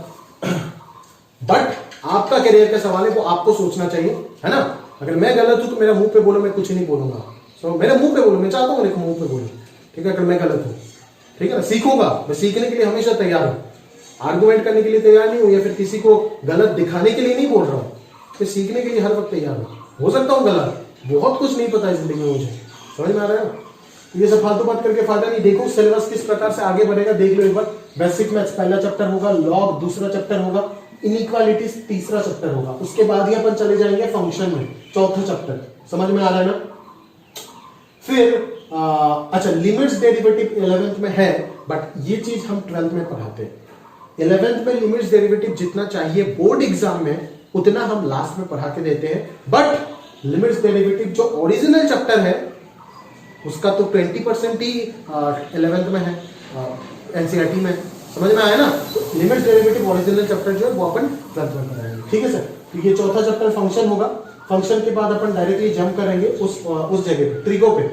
बट आपका करियर का सवाल है, वो आपको सोचना चाहिए, है ना। अगर मैं गलत हूं तो मेरा मुंह पे बोलो, मैं कुछ नहीं बोलूंगा। सो मेरे मुंह पे बोलो, मैं चाहता हूं मेरे को मुंह पे बोलो, ठीक है। अगर मैं गलत हूं, ठीक है ना, सीखूंगा, मैं सीखने के लिए हमेशा तैयार हूं। आर्गुमेंट करने के लिए तैयार नहीं हूं या फिर किसी को गलत दिखाने के लिए नहीं बोल रहा हूं। मैं सीखने के लिए हर वक्त तैयार हूं। हो सकता हूं गलत, बहुत कुछ नहीं पता है जिंदगी में मुझे, समझ में आ रहा है। ये सब फालतू बात करके फायदा नहीं। देखो सिलेबस किस प्रकार से आगे बढ़ेगा, देख लो एक बार। बेसिक मैथ्स पहला चैप्टर होगा, लॉग दूसरा चैप्टर होगा, इनइक्वालिटीज तीसरा चैप्टर होगा। उसके बाद ही अपन चले जाएंगे फंक्शन में, चौथा चैप्टर। समझ में आ रहा है ना। फिर अच्छा, लिमिट्स डेरिवेटिव 11th में है, बट ये चीज हम 12th में पढ़ाते हैं। 11th में लिमिट्स डेरिवेटिव जितना चाहिए बोर्ड एग्जाम में, उतना हम लास्ट में पढ़ा के देते हैं। बट लिमिट्स डेरिवेटिव जो ओरिजिनल चैप्टर है उसका तो 20% ही 11th में है, एनसीईआरटी में। समझ में आया ना। तो लिमिट्स डेरिवेटिव ओरिजिनल चैप्टर जो है वो अपन 12th में पढ़ाएंगे, ठीक है सर। तो ये चौथा चैप्टर फंक्शन होगा। फंक्शन के बाद अपन डायरेक्टली जंप करेंगे उस जगह पे, ट्रिगो पे।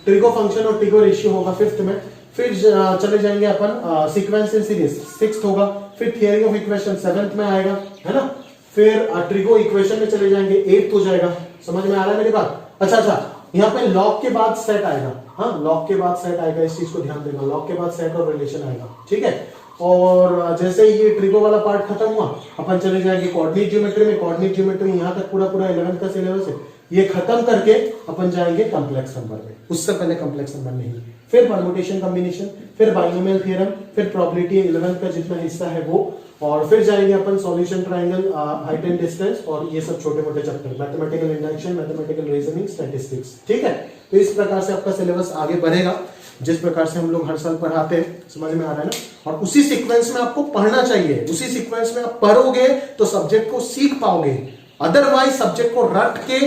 ट्रिगो फंक्शन और ट्रिगो रेशियो होगा 5th में। फिर चले जाएंगे अपन सीक्वेंस इन सीरीज, 6th होगा। फिर थियरी ऑफ इक्वेशन 7th में आएगा, है ना। फिर ट्रिगो इक्वेशन में चले जाएंगे, 8th हो जाएगा। समझ में आ रहा है मेरी बात? अच्छा, यहाँ पे लॉग के बाद सेट आएगा। हाँ, लॉग के बाद सेट आएगा, इस चीज को ध्यान देना। लॉग के बाद सेट और रिलेशन आएगा, ठीक है। और जैसे ये ट्रिगो वाला पार्ट खत्म हुआ, अपन चले जाएंगे कोऑर्डिनेट ज्योमेट्री में। कोऑर्डिनेट ज्योमेट्री यहाँ तक पूरा 11th का सिलेबस है। ये खत्म करके अपन जाएंगे कॉम्प्लेक्स नंबर में। उससे पहले कॉम्प्लेक्स नंबर नहीं। फिर परम्यूटेशन कॉम्बिनेशन, फिर बाइनोमियल थ्योरम, फिर प्रोबेबिलिटी 11th का जितना हिस्सा है वो, और फिर जाएंगे अपन solution triangle, height and distance, और ये सब छोटे मोटे chapter, mathematical induction, mathematical reasoning, statistics, ठीक है। तो इस प्रकार से आपका सिलेबस आगे बढ़ेगा, जिस प्रकार से हम लोग हर साल पढ़ाते हैं। समझ में आ रहा है ना। और उसी सीक्वेंस में आपको पढ़ना चाहिए। उसी सीक्वेंस में आप पढ़ोगे तो सब्जेक्ट को सीख पाओगे, अदरवाइज सब्जेक्ट को रट के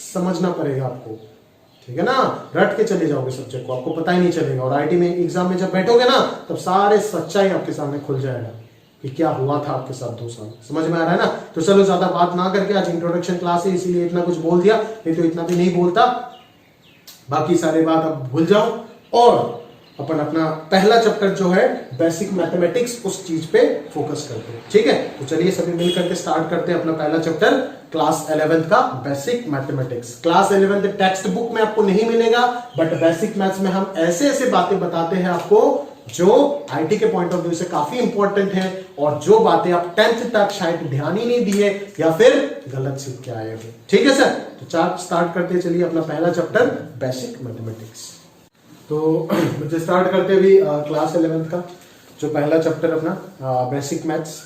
समझना पड़ेगा आपको, ठीक है ना। रट के चले जाओगे सब्जेक्ट को, आपको पता ही नहीं चलेगा। और आईटी में एग्जाम में जब बैठोगे ना, तब सारे सच्चाई आपके सामने खुल जाएगा कि क्या हुआ था आपके साथ 2 साल। समझ में आ रहा है ना। तो चलो ज्यादा बात ना करके, आज इंट्रोडक्शन क्लास है इसीलिए इतना कुछ बोल दिया, नहीं तो इतना भी नहीं बोलता। बाकी सारे बात अब भूल जाओ और अपन अपना पहला चैप्टर जो है बेसिक मैथमेटिक्स, उस चीज पे फोकस करते हैं, ठीक है। तो चलिए सभी मिल करके स्टार्ट करते हैं अपना पहला चैप्टर, क्लास 11th का basic mathematics. Class 11th text book में आपको नहीं मिलेगा, बट बेसिक मैथ्स में हम ऐसे ऐसे बातें बताते हैं आपको जो आईटी के पॉइंट ऑफ व्यू से काफी इंपॉर्टेंट है, और जो बातें आप 10th तक शायद ध्यान ही नहीं दिए या फिर गलत सीख के आए हो, ठीक है सर। तो स्टार्ट करते चलिए अपना पहला चैप्टर बेसिक मैथमेटिक्स। तो मुझे स्टार्ट करते भी क्लास 11th का जो पहला चैप्टर अपना बेसिक मैथ्स।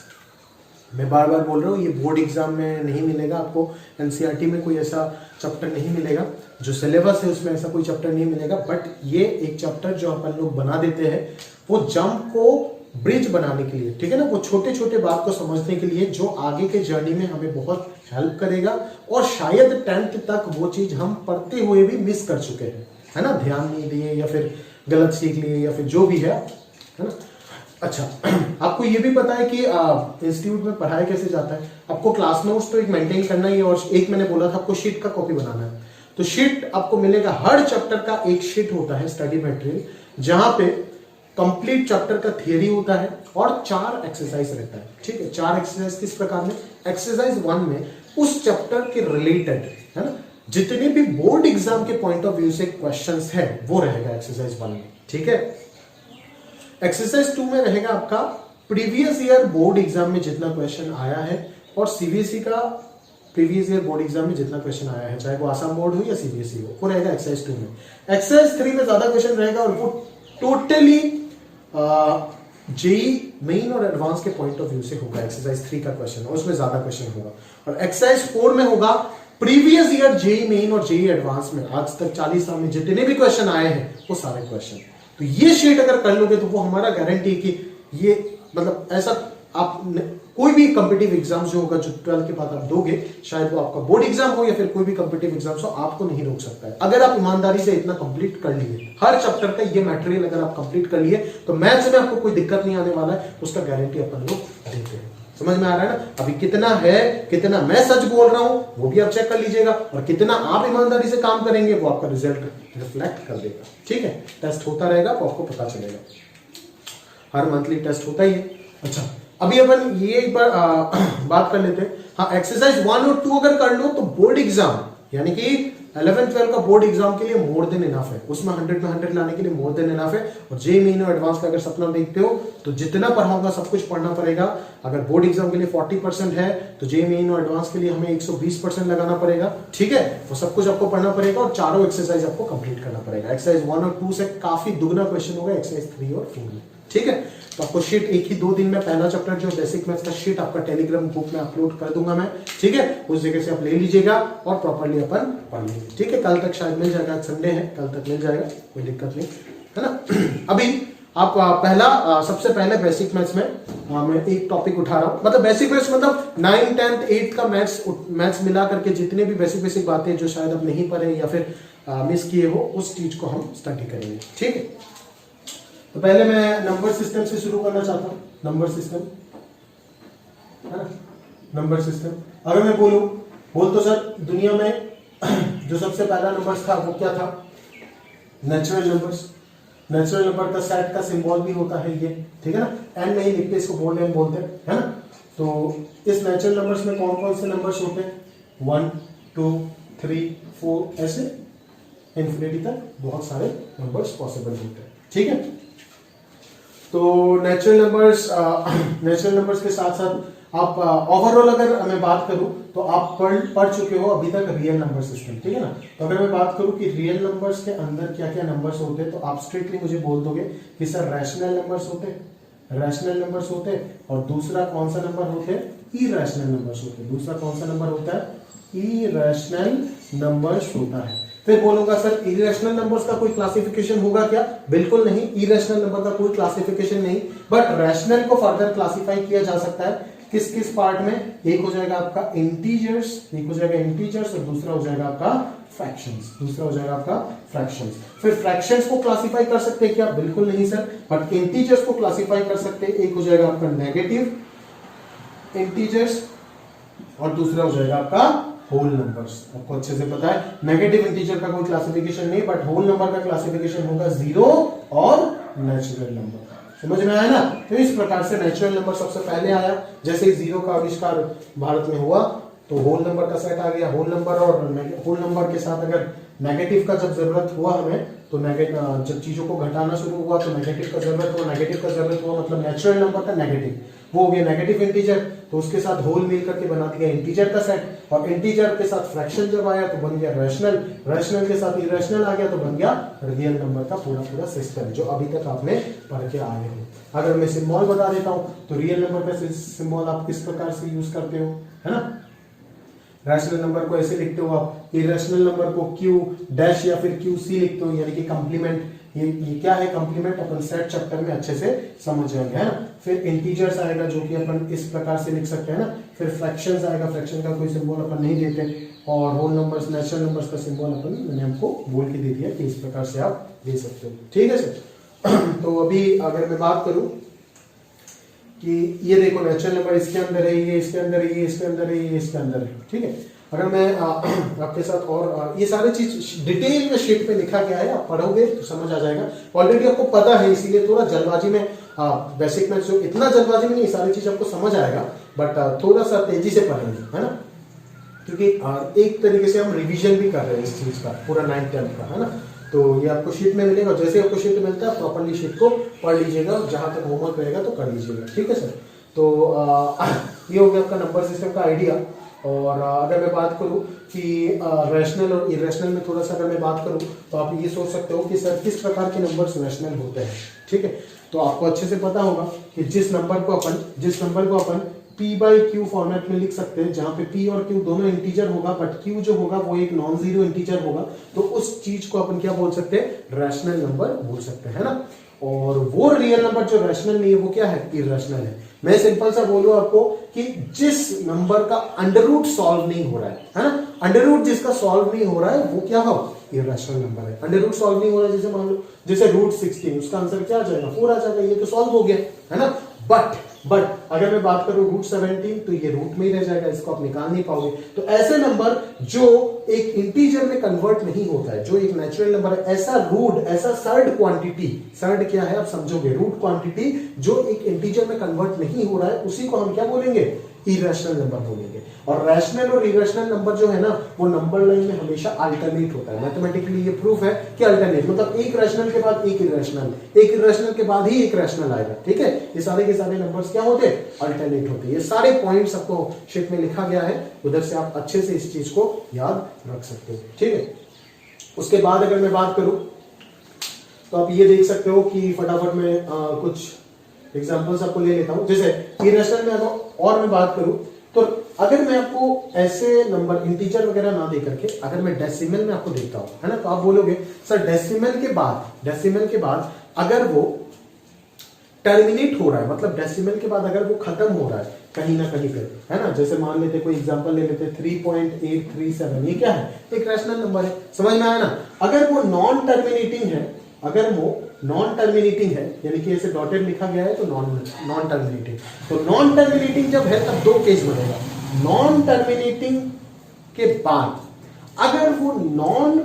मैं बार बार बोल रहा हूँ, ये बोर्ड एग्जाम में नहीं मिलेगा आपको, एनसीईआरटी में कोई ऐसा चैप्टर नहीं मिलेगा, जो सिलेबस है उसमें ऐसा कोई चैप्टर नहीं मिलेगा। बट ये एक चैप्टर जो अपन लोग बना देते हैं, वो जंप को ब्रिज बनाने के लिए, ठीक है ना, वो छोटे छोटे बात को समझने के लिए, जो आगे के जर्नी में हमें बहुत हेल्प करेगा। और शायद 10th तक वो चीज हम पढ़ते हुए भी मिस कर चुके हैं, है ना, ध्यान नहीं दिए या फिर गलत सीख लिए या फिर जो भी है ना। अच्छा, आपको ये भी पता है कि इंस्टीट्यूट में पढ़ाया कैसे जाता है। आपको क्लास नोट्स तो एक मेंटेन करना ही है, और एक मैंने बोला था आपको शीट का कॉपी बनाना है। तो शीट आपको मिलेगा, हर चैप्टर का एक शीट होता है स्टडी मटेरियल, जहां पे कंप्लीट चैप्टर का थियरी होता है और 4 एक्सरसाइज रहता है, ठीक है। 4 एक्सरसाइज किस प्रकार में, एक्सरसाइज 1 में उस चैप्टर के रिलेटेड, है ना, जितने भी बोर्ड एग्जाम के पॉइंट ऑफ व्यू से क्वेश्चंस है वो रहेगा एक्सरसाइज 1 में, ठीक है। एक्सरसाइज 2 में रहेगा आपका प्रीवियस ईयर बोर्ड एग्जाम में जितना क्वेश्चन आया है और सीबीएसई का प्रीवियस ईयर बोर्ड एग्जाम में जितना क्वेश्चन आया है, चाहे वो आसाम बोर्ड हो या सीबीएसई हो, वो रहेगा एक्सरसाइज 2 में। एक्सरसाइज 3 में ज्यादा क्वेश्चन रहेगा और वो टोटली जेई मेन और एडवांस के पॉइंट ऑफ व्यू से होगा। एक्सरसाइज 3 का क्वेश्चन और उसमें ज्यादा क्वेश्चन होगा। और एक्सरसाइज 4 में होगा प्रीवियस ईयर जेई मेन और जेई एडवांस में आज तक 40 साल में जितने भी क्वेश्चन आए हैं वो सारे क्वेश्चन। तो ये शीट अगर कर लोगे तो वो हमारा गारंटी है कि ये मतलब ऐसा आप कोई भी कॉम्पिटिटिव एग्जाम जो होगा जो 12 के बाद आप दोगे, शायद वो आपका बोर्ड एग्जाम हो या फिर कोई भी कॉम्पिटिटिव एग्जाम हो, आपको नहीं रोक सकता है अगर आप ईमानदारी से इतना कंप्लीट कर लिए। हर चैप्टर का ये मटेरियल अगर आप कंप्लीट कर लिए तो मैथ्स में आपको कोई दिक्कत नहीं आने वाला है, उसका गारंटी अपन लोग देते हैं। समझ में आ रहा है ना? अभी कितना है, कितना मैं सच बोल रहा हूं वो भी आप चेक कर लीजिएगा, और कितना आप ईमानदारी से काम करेंगे वो आपका रिजल्ट रिफ्लेक्ट कर देगा। ठीक है, टेस्ट होता रहेगा तो आपको पता चलेगा, हर मंथली टेस्ट होता ही है। अच्छा, अभी अपन ये एक बार बात कर लेते हैं। हाँ, एक्सरसाइज 1 और 2 अगर कर लो तो बोर्ड एग्जाम यानी कि 11-12 का बोर्ड एग्जाम के लिए मोर देन इनफ है, उसमें 100 में 100 लाने के लिए मोर देन इनफ है। और जेईई मेन और एडवांस का अगर सपना देखते हो तो जितना पढ़ा होगा सब कुछ पढ़ना पड़ेगा। अगर बोर्ड एग्जाम के लिए 40% है तो जेईई मेन और एडवांस के लिए हमें 120% लगाना पड़ेगा। ठीक है, वो सब कुछ आपको पढ़ना पड़ेगा और चारों एक्सरसाइज आपको कंप्लीट करना पड़ेगा। एक्सरसाइज 1 और 2 से काफी दुगना क्वेश्चन होगा एक्सरसाइज 3 और 4 में। ठीक है, तो आपको शीट एक ही 2 दिन में पहला चैप्टर जो बेसिक मैथ्स का शीट आपका टेलीग्राम ग्रुप में अपलोड कर दूंगा मैं। ठीक है, उस जगह से आप ले लीजिएगा और प्रॉपर्ली अपन पढ़ लेंगे। ठीक है, कल तक शायद मिल जाएगा, संडे है, कल तक मिल जाएगा, कोई दिक्कत नहीं है ना। अभी आप पहला सबसे पहले बेसिक मैथ्स में मैं एक टॉपिक उठा रहा हूं, मतलब बेसिक मैथ्स मतलब 9, 10, 8 का मैथ्स मिला करके जितने भी बेसिक बातें जो शायद आप नहीं पढ़े या फिर मिस किए हो उस चीज को हम स्टडी करेंगे। ठीक है, तो पहले मैं नंबर सिस्टम से शुरू करना चाहता हूं। नंबर सिस्टम है ना, नंबर सिस्टम अगर मैं बोल तो सर दुनिया में जो सबसे पहला नंबर था वो क्या था? Natural numbers. नेचुरल नंबर का सेट का सिंबल भी होता है ये, ठीक है ना, एन नहीं लिखते, इसको बोल एन बोलते हैं, है ना। तो इस नेचुरल नंबर्स में कौन कौन से नंबर्स होते हैं? 1, 2, 3, 4 ऐसे इन्फिनिटी तक बहुत सारे नंबर्स पॉसिबल होते हैं। ठीक है, तो नेचुरल नंबर्स के साथ साथ आप ओवरऑल अगर मैं बात करूं तो आप पढ़ चुके हो अभी तक रियल नंबर सिस्टम। ठीक है ना, तो अगर मैं बात करूं कि रियल नंबर्स के अंदर क्या क्या नंबर्स होते हैं तो आप स्ट्रिक्टली मुझे बोल दोगे कि सर रैशनल नंबर्स होते हैं, रैशनल नंबर्स होते हैं, और दूसरा कौन सा नंबर होते हैं? इरैशनल नंबर्स होते हैं। दूसरा कौन सा नंबर होता है? इरैशनल नंबर्स होता है। फिर बोलूंगा सर इरेशनल नंबर्स का कोई क्लासिफिकेशन होगा क्या? बिल्कुल नहीं, इरेशनल नंबर का कोई क्लासिफिकेशन नहीं, बट रैशनल को फर्दर क्लासिफाई किया जा सकता है। किस किस पार्ट में? एक हो जाएगा आपका इंटीजर्स, एक हो जाएगा इंटीजर्स और दूसरा हो जाएगा आपका फ्रैक्शंस, दूसरा हो जाएगा आपका फ्रैक्शंस। फिर फ्रैक्शंस को क्लासिफाई कर सकते हैं क्या? बिल्कुल नहीं सर, बट इंटीजर्स को क्लासिफाई कर सकते हैं। एक हो जाएगा आपका नेगेटिव इंटीजर्स और दूसरा हो जाएगा आपका होल नंबर्स। आपको अच्छे से पता है नेगेटिव इंटीजर का कोई क्लासिफिकेशन नहीं, बट होल नंबर का क्लासिफिकेशन होगा 0 और नेचुरल नंबर। समझ में आया ना? तो इस प्रकार से नेचुरल नंबर सबसे पहले आया, जैसे ही 0 का आविष्कार भारत में हुआ तो होल नंबर का सेट आ गया। होल नंबर और होल नंबर के साथ अगर नेगेटिव का जब जरूरत हुआ हमें तो जब चीजों को घटाना शुरू हुआ तो नेगेटिव का जरूरत हुआ, नेगेटिव का जरूरत हुआ मतलब नेचुरल नंबर का नेगेटिव, वो हो गया नेगेटिव इंटीजर, तो उसके साथ होल मिल करके बना दिया इंटीजर का सेट, और इंटीजर के साथ फ्रैक्शन जब आया तो बन गया रैशनल, रैशनल के साथ इरेशनल आ गया तो बन गया रियल नंबर का पूरा सिस्टम जो अभी तक आपने पढ़ के आए हो। अगर मैं सिंबल बता देता हूं तो रियल नंबर का सिंबल आप किस प्रकार से यूज करते हो, है ना। रैशनल नंबर को ऐसे लिखते हो आप, इरेशनल नंबर को क्यू डैश या फिर क्यू सी लिखते हो, यानी कि कंप्लीमेंट। ये क्या है कंप्लीमेंट? अपन सेट चैप्टर में अच्छे से समझ जाएंगे, है ना। फिर इंटीजर्स आएगा जो कि अपन इस प्रकार से लिख सकते हैं ना। फिर फ्रैक्शंस आएगा, फ्रैक्शन का कोई सिंबल अपन नहीं देते, और होल नंबर्स नेचुरल नंबर्स का सिंबल अपन मैंने आपको बोल के दे दिया कि इस प्रकार से आप दे सकते हो। ठीक है सर। तो अभी अगर मैं बात करूं कि ये देखो नेचुरल नंबर इसके अंदर है, ये इसके अंदर है, ये इसके अंदर है, ये इसके अंदर है। ठीक है, अगर मैं आपके साथ और ये सारी चीज डिटेल में शीट पे लिखा गया है, आप पढ़ोगे तो समझ आ जाएगा। ऑलरेडी आपको पता है, इसीलिए थोड़ा जल्दबाजी में बेसिक में जो इतना जल्दबाजी में नहीं, सारी चीज आपको समझ आएगा, बट थोड़ा सा तेजी से पढ़ेंगे, है ना, क्योंकि एक तरीके से हम रिविजन भी कर रहे हैं इस चीज का पूरा 9th 10th का, है ना। तो ये आपको शीट में मिलेगा, जैसे आपको शीट मिलता है प्रॉपर्ली शीट को पढ़ लीजिएगा, और जहां तक होमवर्क रहेगा तो कर लीजिएगा। ठीक है सर। तो ये हो गया आपका नंबर सिस्टम का आइडिया। और अगर मैं बात करूं कि रैशनल और इरेशनल में थोड़ा सा अगर मैं बात करूं तो आप ये सोच सकते हो कि सर किस प्रकार के नंबर्स रैशनल होते हैं। ठीक है, तो आपको अच्छे से पता होगा कि जिस नंबर को अपन p बाई क्यू फॉर्मेट में लिख सकते हैं, जहां पे p और q दोनों इंटीजर होगा बट q जो होगा वो एक नॉन जीरो इंटीजर होगा, तो उस चीज को अपन क्या बोल सकते हैं, रैशनल नंबर बोल सकते हैं ना। और वो रियल नंबर जो रैशनल नहीं है वो क्या है, इरेशनल है। मैं सिंपल सा बोलूं आपको कि जिस नंबर का अंडर रूट सॉल्व नहीं हो रहा है ना, अंडर रूट जिसका सॉल्व नहीं हो रहा है वो क्या हो, इरेशनल नंबर है। अंडर रूट सॉल्व नहीं हो रहा है, जैसे मान लो जैसे रूट 16, उसका आंसर क्या आ जाएगा, 4 आ जाएगा, ये तो सॉल्व हो गया है ना। बट अगर मैं बात करूं रूट 17 तो ये रूट में ही रह जाएगा, इसको आप निकाल नहीं पाओगे। तो ऐसे नंबर जो एक इंटीजर में कन्वर्ट नहीं होता है, जो एक नेचुरल नंबर है, ऐसा रूट, ऐसा सर्ड क्वांटिटी, सर्ड क्या है आप समझोगे, रूट क्वांटिटी जो एक इंटीजर में कन्वर्ट नहीं हो रहा है, उसी को हम क्या बोलेंगे, इरेशनल नंबर बोलेंगे। और रैशनल और इरेशनल नंबर जो है ना, वो नंबर लाइन में हमेशा अल्टरनेट होता है। मैथमेटिकली ये प्रूफ है कि अल्टरनेट मतलब एक रैशनल के बाद एक इरेशनल, एक इरेशनल के बाद ही एक रैशनल आएगा। ठीक है, ये सारे के सारे नंबर्स क्या होते हैं, अल्टरनेट होते हैं। ये सारे पॉइंट्स आपको शीट में लिखा गया है, उधर से आप अच्छे से इस चीज को याद रख सकते हो। ठीक है, उसके बाद अगर मैं बात करूं तो आप ये देख सकते हो कि फटाफट में कुछ एग्जांपल्स आपको ले लेता हूं। जैसे इरेशनल में अगर और मैं बात करूं तो अगर मैं आपको ऐसे नंबर इंटीजर वगैरह ना दे करके अगर मैं डेसिमल में आपको देखता हूं, है ना, तो आप बोलोगे सर डेसिमल के बाद अगर वो टर्मिनेट हो रहा है, मतलब डेसिमल के बाद अगर वो खत्म हो रहा है कहीं ना कहीं पे, है ना, जैसे मान लेते कोई एग्जांपल ले लेते 3.837, ये क्या है, एक रैशनल नंबर है, समझ में आया ना। अगर वो नॉन टर्मिनेटिंग है, अगर वो नॉन टर्मिनेटिंग है, यानी कि ऐसे डॉटेड लिखा गया है तो नॉन टर्मिनेटिंग, तो नॉन टर्मिनेटिंग जब है तब दो केस बनेगा। नॉन टर्मिनेटिंग के बाद अगर वो नॉन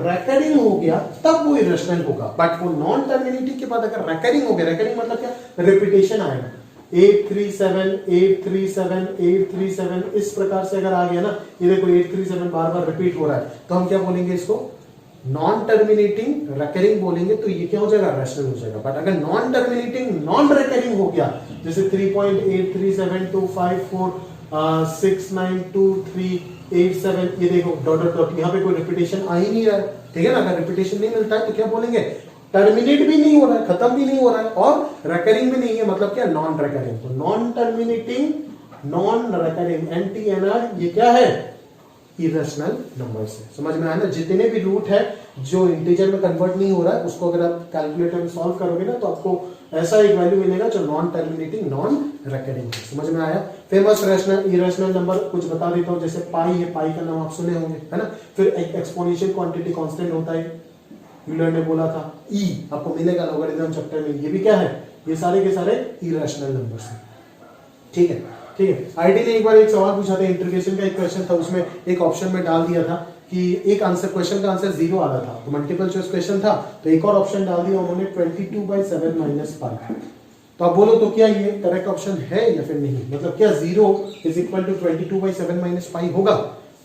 रेकरिंग हो गया तब वो इरेशनल होगा, बट वो नॉन टर्मिनेटिंग के बाद अगर रेकरिंग हो गया, रेकरिंग मतलब क्या, रिपीटेशन आएगा, 837 837 837 इस प्रकार से अगर आ गया ना, ये देखो 837 बार बार रिपीट हो रहा है, तो हम क्या बोलेंगे, इसको नॉन टर्मिनेटिंग रेकरिंग बोलेंगे, तो ये क्या हो जाएगा, रैशनल हो जाएगा। बट अगर नॉन टर्मिनेटिंग नॉन रेकरिंग हो गया, जैसे 3.83725469238 ये देखो डॉट डॉट डॉट, यहाँ पे कोई रिपीटेशन आ ही नहीं रहा है, ठीक है ना। अगर रिपीटेशन नहीं मिलता है तो क्या बोलेंगे, टर्मिनेट भी नहीं हो रहा है, खत्म भी नहीं हो रहा है, और रेकरिंग भी नहीं है, मतलब क्या, नॉन रेकरिंग। तो non terminating non recurring NTNR ये क्या है, इरेशनल नंबर से। समझ में आया ना, जितने भी रूट है जो इंटीजर में कन्वर्ट नहीं हो रहा है, उसको अगर आप कैलकुलेटर में सॉल्व करोगे ना, तो आपको ऐसा एक वैल्यू मिलेगा जो नॉन टर्मिनेटिंग नॉन रेकरिंग है। समझ में आया। फेमस रैशनल इरेशनल नंबर कुछ बता देता हूं, जैसे पाई है, पाई का नाम आप सुने होंगे, है ना। फिर एक एक्सपोनेंशियल क्वांटिटी कांस्टेंट होता है, यूलर ने बोला था, ई आपको मिलेगा लॉगरिथम चैप्टर में, ये भी क्या है, ये सारे के सारे इरेशनल नंबर्स हैं। ठीक है, ठीक है। आईडी ने एक बार एक सवाल पूछा था, इंटीग्रेशन का एक क्वेश्चन था, उसमें एक ऑप्शन में डाल दिया था कि एक आंसर, क्वेश्चन का आंसर 0 आ रहा था, तो मल्टीपल चॉइस क्वेश्चन था, तो एक और ऑप्शन डाल दिया उन्होंने 22/7 - पाई। तो आप बोलो तो क्या ये करेक्ट ऑप्शन है या फिर नहीं, मतलब क्या 0 = 22/7 - पाई होगा,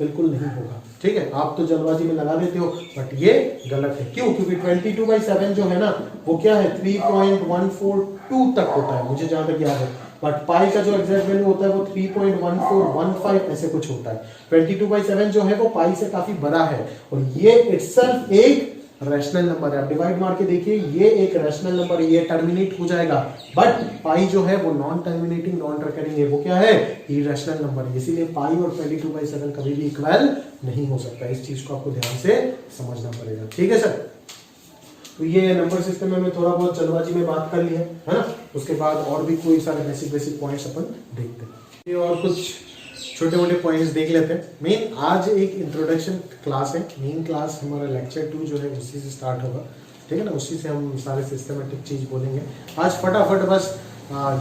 बिल्कुल नहीं होगा। ठीक है, आप तो जल्दबाजी में लगा देते हो, बट ये गलत है। क्यों, क्योंकि 22/7 जो है ना, वो क्या है, 3.142 तक होता है, मुझे जहां तक याद है, बट पाई का जो एग्जैक्ट वैल्यू होता है वो 3.1415 ऐसे कुछ होता है। 22/7 जो है वो पाई से काफी बड़ा है, और ये इटसेल्फ एक रैशनल नंबर है। आप डिवाइड मार के देखिए, ये एक रैशनल नंबर है, ये टर्मिनेट हो जाएगा, बट पाई जो है वो नॉन टर्मिनेटिंग नॉन रेकरिंग है, वो क्या है, इरेशनल नंबर है। इसीलिए पाई और 22/7 कभी भी इक्वल नहीं हो सकता। इस चीज को आपको ध्यान से समझना पड़ेगा। ठीक है सर, तो ये नंबर सिस्टम में मैं थोड़ा बहुत जल्दबाजी में बात कर लिया है ना, उसके बाद और भी कोई सारे बेसिक पॉइंट्स अपन देखते हैं, और कुछ छोटे मोटे पॉइंट्स देख लेते हैं। मेन आज एक इंट्रोडक्शन क्लास है, मेन क्लास हमारा लेक्चर 2 जो है उसी से स्टार्ट होगा, ठीक है ना, उसी से हम सारे सिस्टमेटिक चीज बोलेंगे। आज फटाफट बस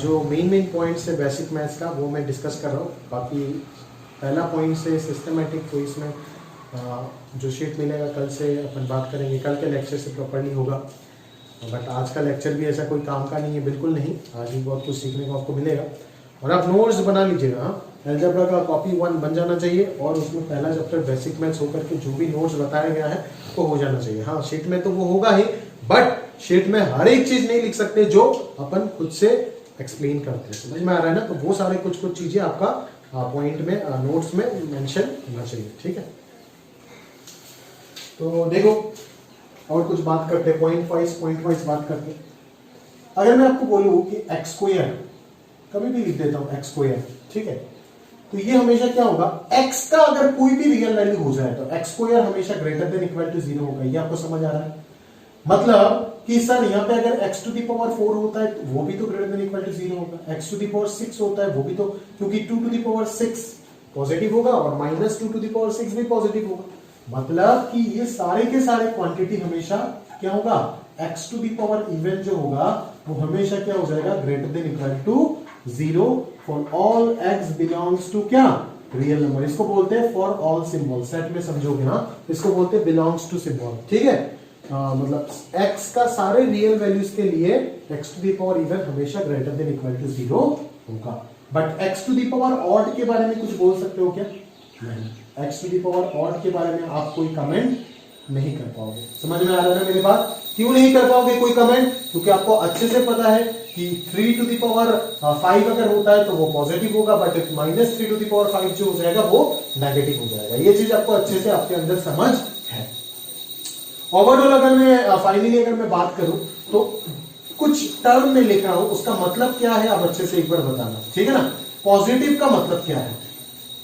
जो मेन पॉइंट्स है बेसिक मैथ्स का वो मैं डिस्कस कर रहा हूँ। बाकी पहला पॉइंट से सिस्टमेटिक, तो इसमें जो शीट मिलेगा कल से अपन बात करेंगे, कल के लेक्चर से प्रॉपर्ली होगा। बट आज का लेक्चर भी ऐसा कोई काम का नहीं है, बिल्कुल नहीं, आज भी बहुत कुछ सीखने को आपको मिलेगा। और आप नोट्स बना लीजिएगा, हाँ, अलजेब्रा का कॉपी 1 बन जाना चाहिए, और उसमें पहला चैप्टर बेसिक मैथ्स होकर के जो भी नोट्स बताया गया है वो हो जाना चाहिए। हाँ, शीट में तो वो होगा ही, बट शीट में हर एक चीज नहीं लिख सकते जो अपन खुद से एक्सप्लेन करते हैं। समझ में आ रहा है ना, तो वो सारे कुछ चीजें आपका पॉइंट में नोट्स में मेंशन होना चाहिए, ठीक है। तो देखो और कुछ बात करते हैं, पॉइंट वाइज बात करते हैं। अगर मैं आपको बोलूं कि एक्स स्क्वायर, कभी भी लिख देता हूं एक्स स्क्वायर, ठीक है, तो ये हमेशा क्या होगा, x का अगर कोई भी रियल वैल्यू हो जाए तो एक्स स्क्वायर हमेशा ग्रेटर देन इक्वल टू 0 होगा। ये आपको समझ आ रहा है? मतलब कि सर यहाँ पे अगर x टू दी पावर 4 होता है तो वो भी तो ग्रेटर देन इक्वल टू 0 होगा, x टू दी पावर 6 होता है वो भी तो, क्योंकि 2 टू दी पावर 6 पॉजिटिव होगा और माइनस 2 टू दी पावर 6 भी पॉजिटिव होगा। मतलब कि ये सारे के सारे क्वांटिटी हमेशा क्या होगा, x to the power even जो होगा वो हमेशा क्या हो जाएगा, greater than equal to 0 for all x belongs to क्या, रियल नंबर। इसको बोलते हैं फॉर ऑल सिंबल, सेट में समझोगे ना, इसको बोलते हैं बिलोंग्स टू सिंबल, ठीक है। मतलब x का सारे रियल वैल्यूज के लिए x to the power even हमेशा ग्रेटर देन इक्वल टू 0 होगा। But x to the power odd के बारे में कुछ बोल सकते हो क्या? नहीं। x to the power odd के बारे में आप कोई कमेंट नहीं कर पाओगे। समझ में आ रहा है मेरी बात? क्यों नहीं कर पाओगे कोई कमेंट? क्योंकि आपको अच्छे से पता है कि 3 टू दी पावर 5 अगर होता है तो वो पॉजिटिव होगा, but minus 3 to the power 5 जो हो जाएगा वो नेगेटिव हो जाएगा। ये चीज आपको अच्छे से आपके अंदर समझ है। ओवरऑल अगर मैं फाइनली अगर मैं बात करूं तो कुछ टर्म में लिख रहा हूं, उसका मतलब क्या है आप अच्छे से एक बार बताना, ठीक है ना। पॉजिटिव का मतलब क्या है,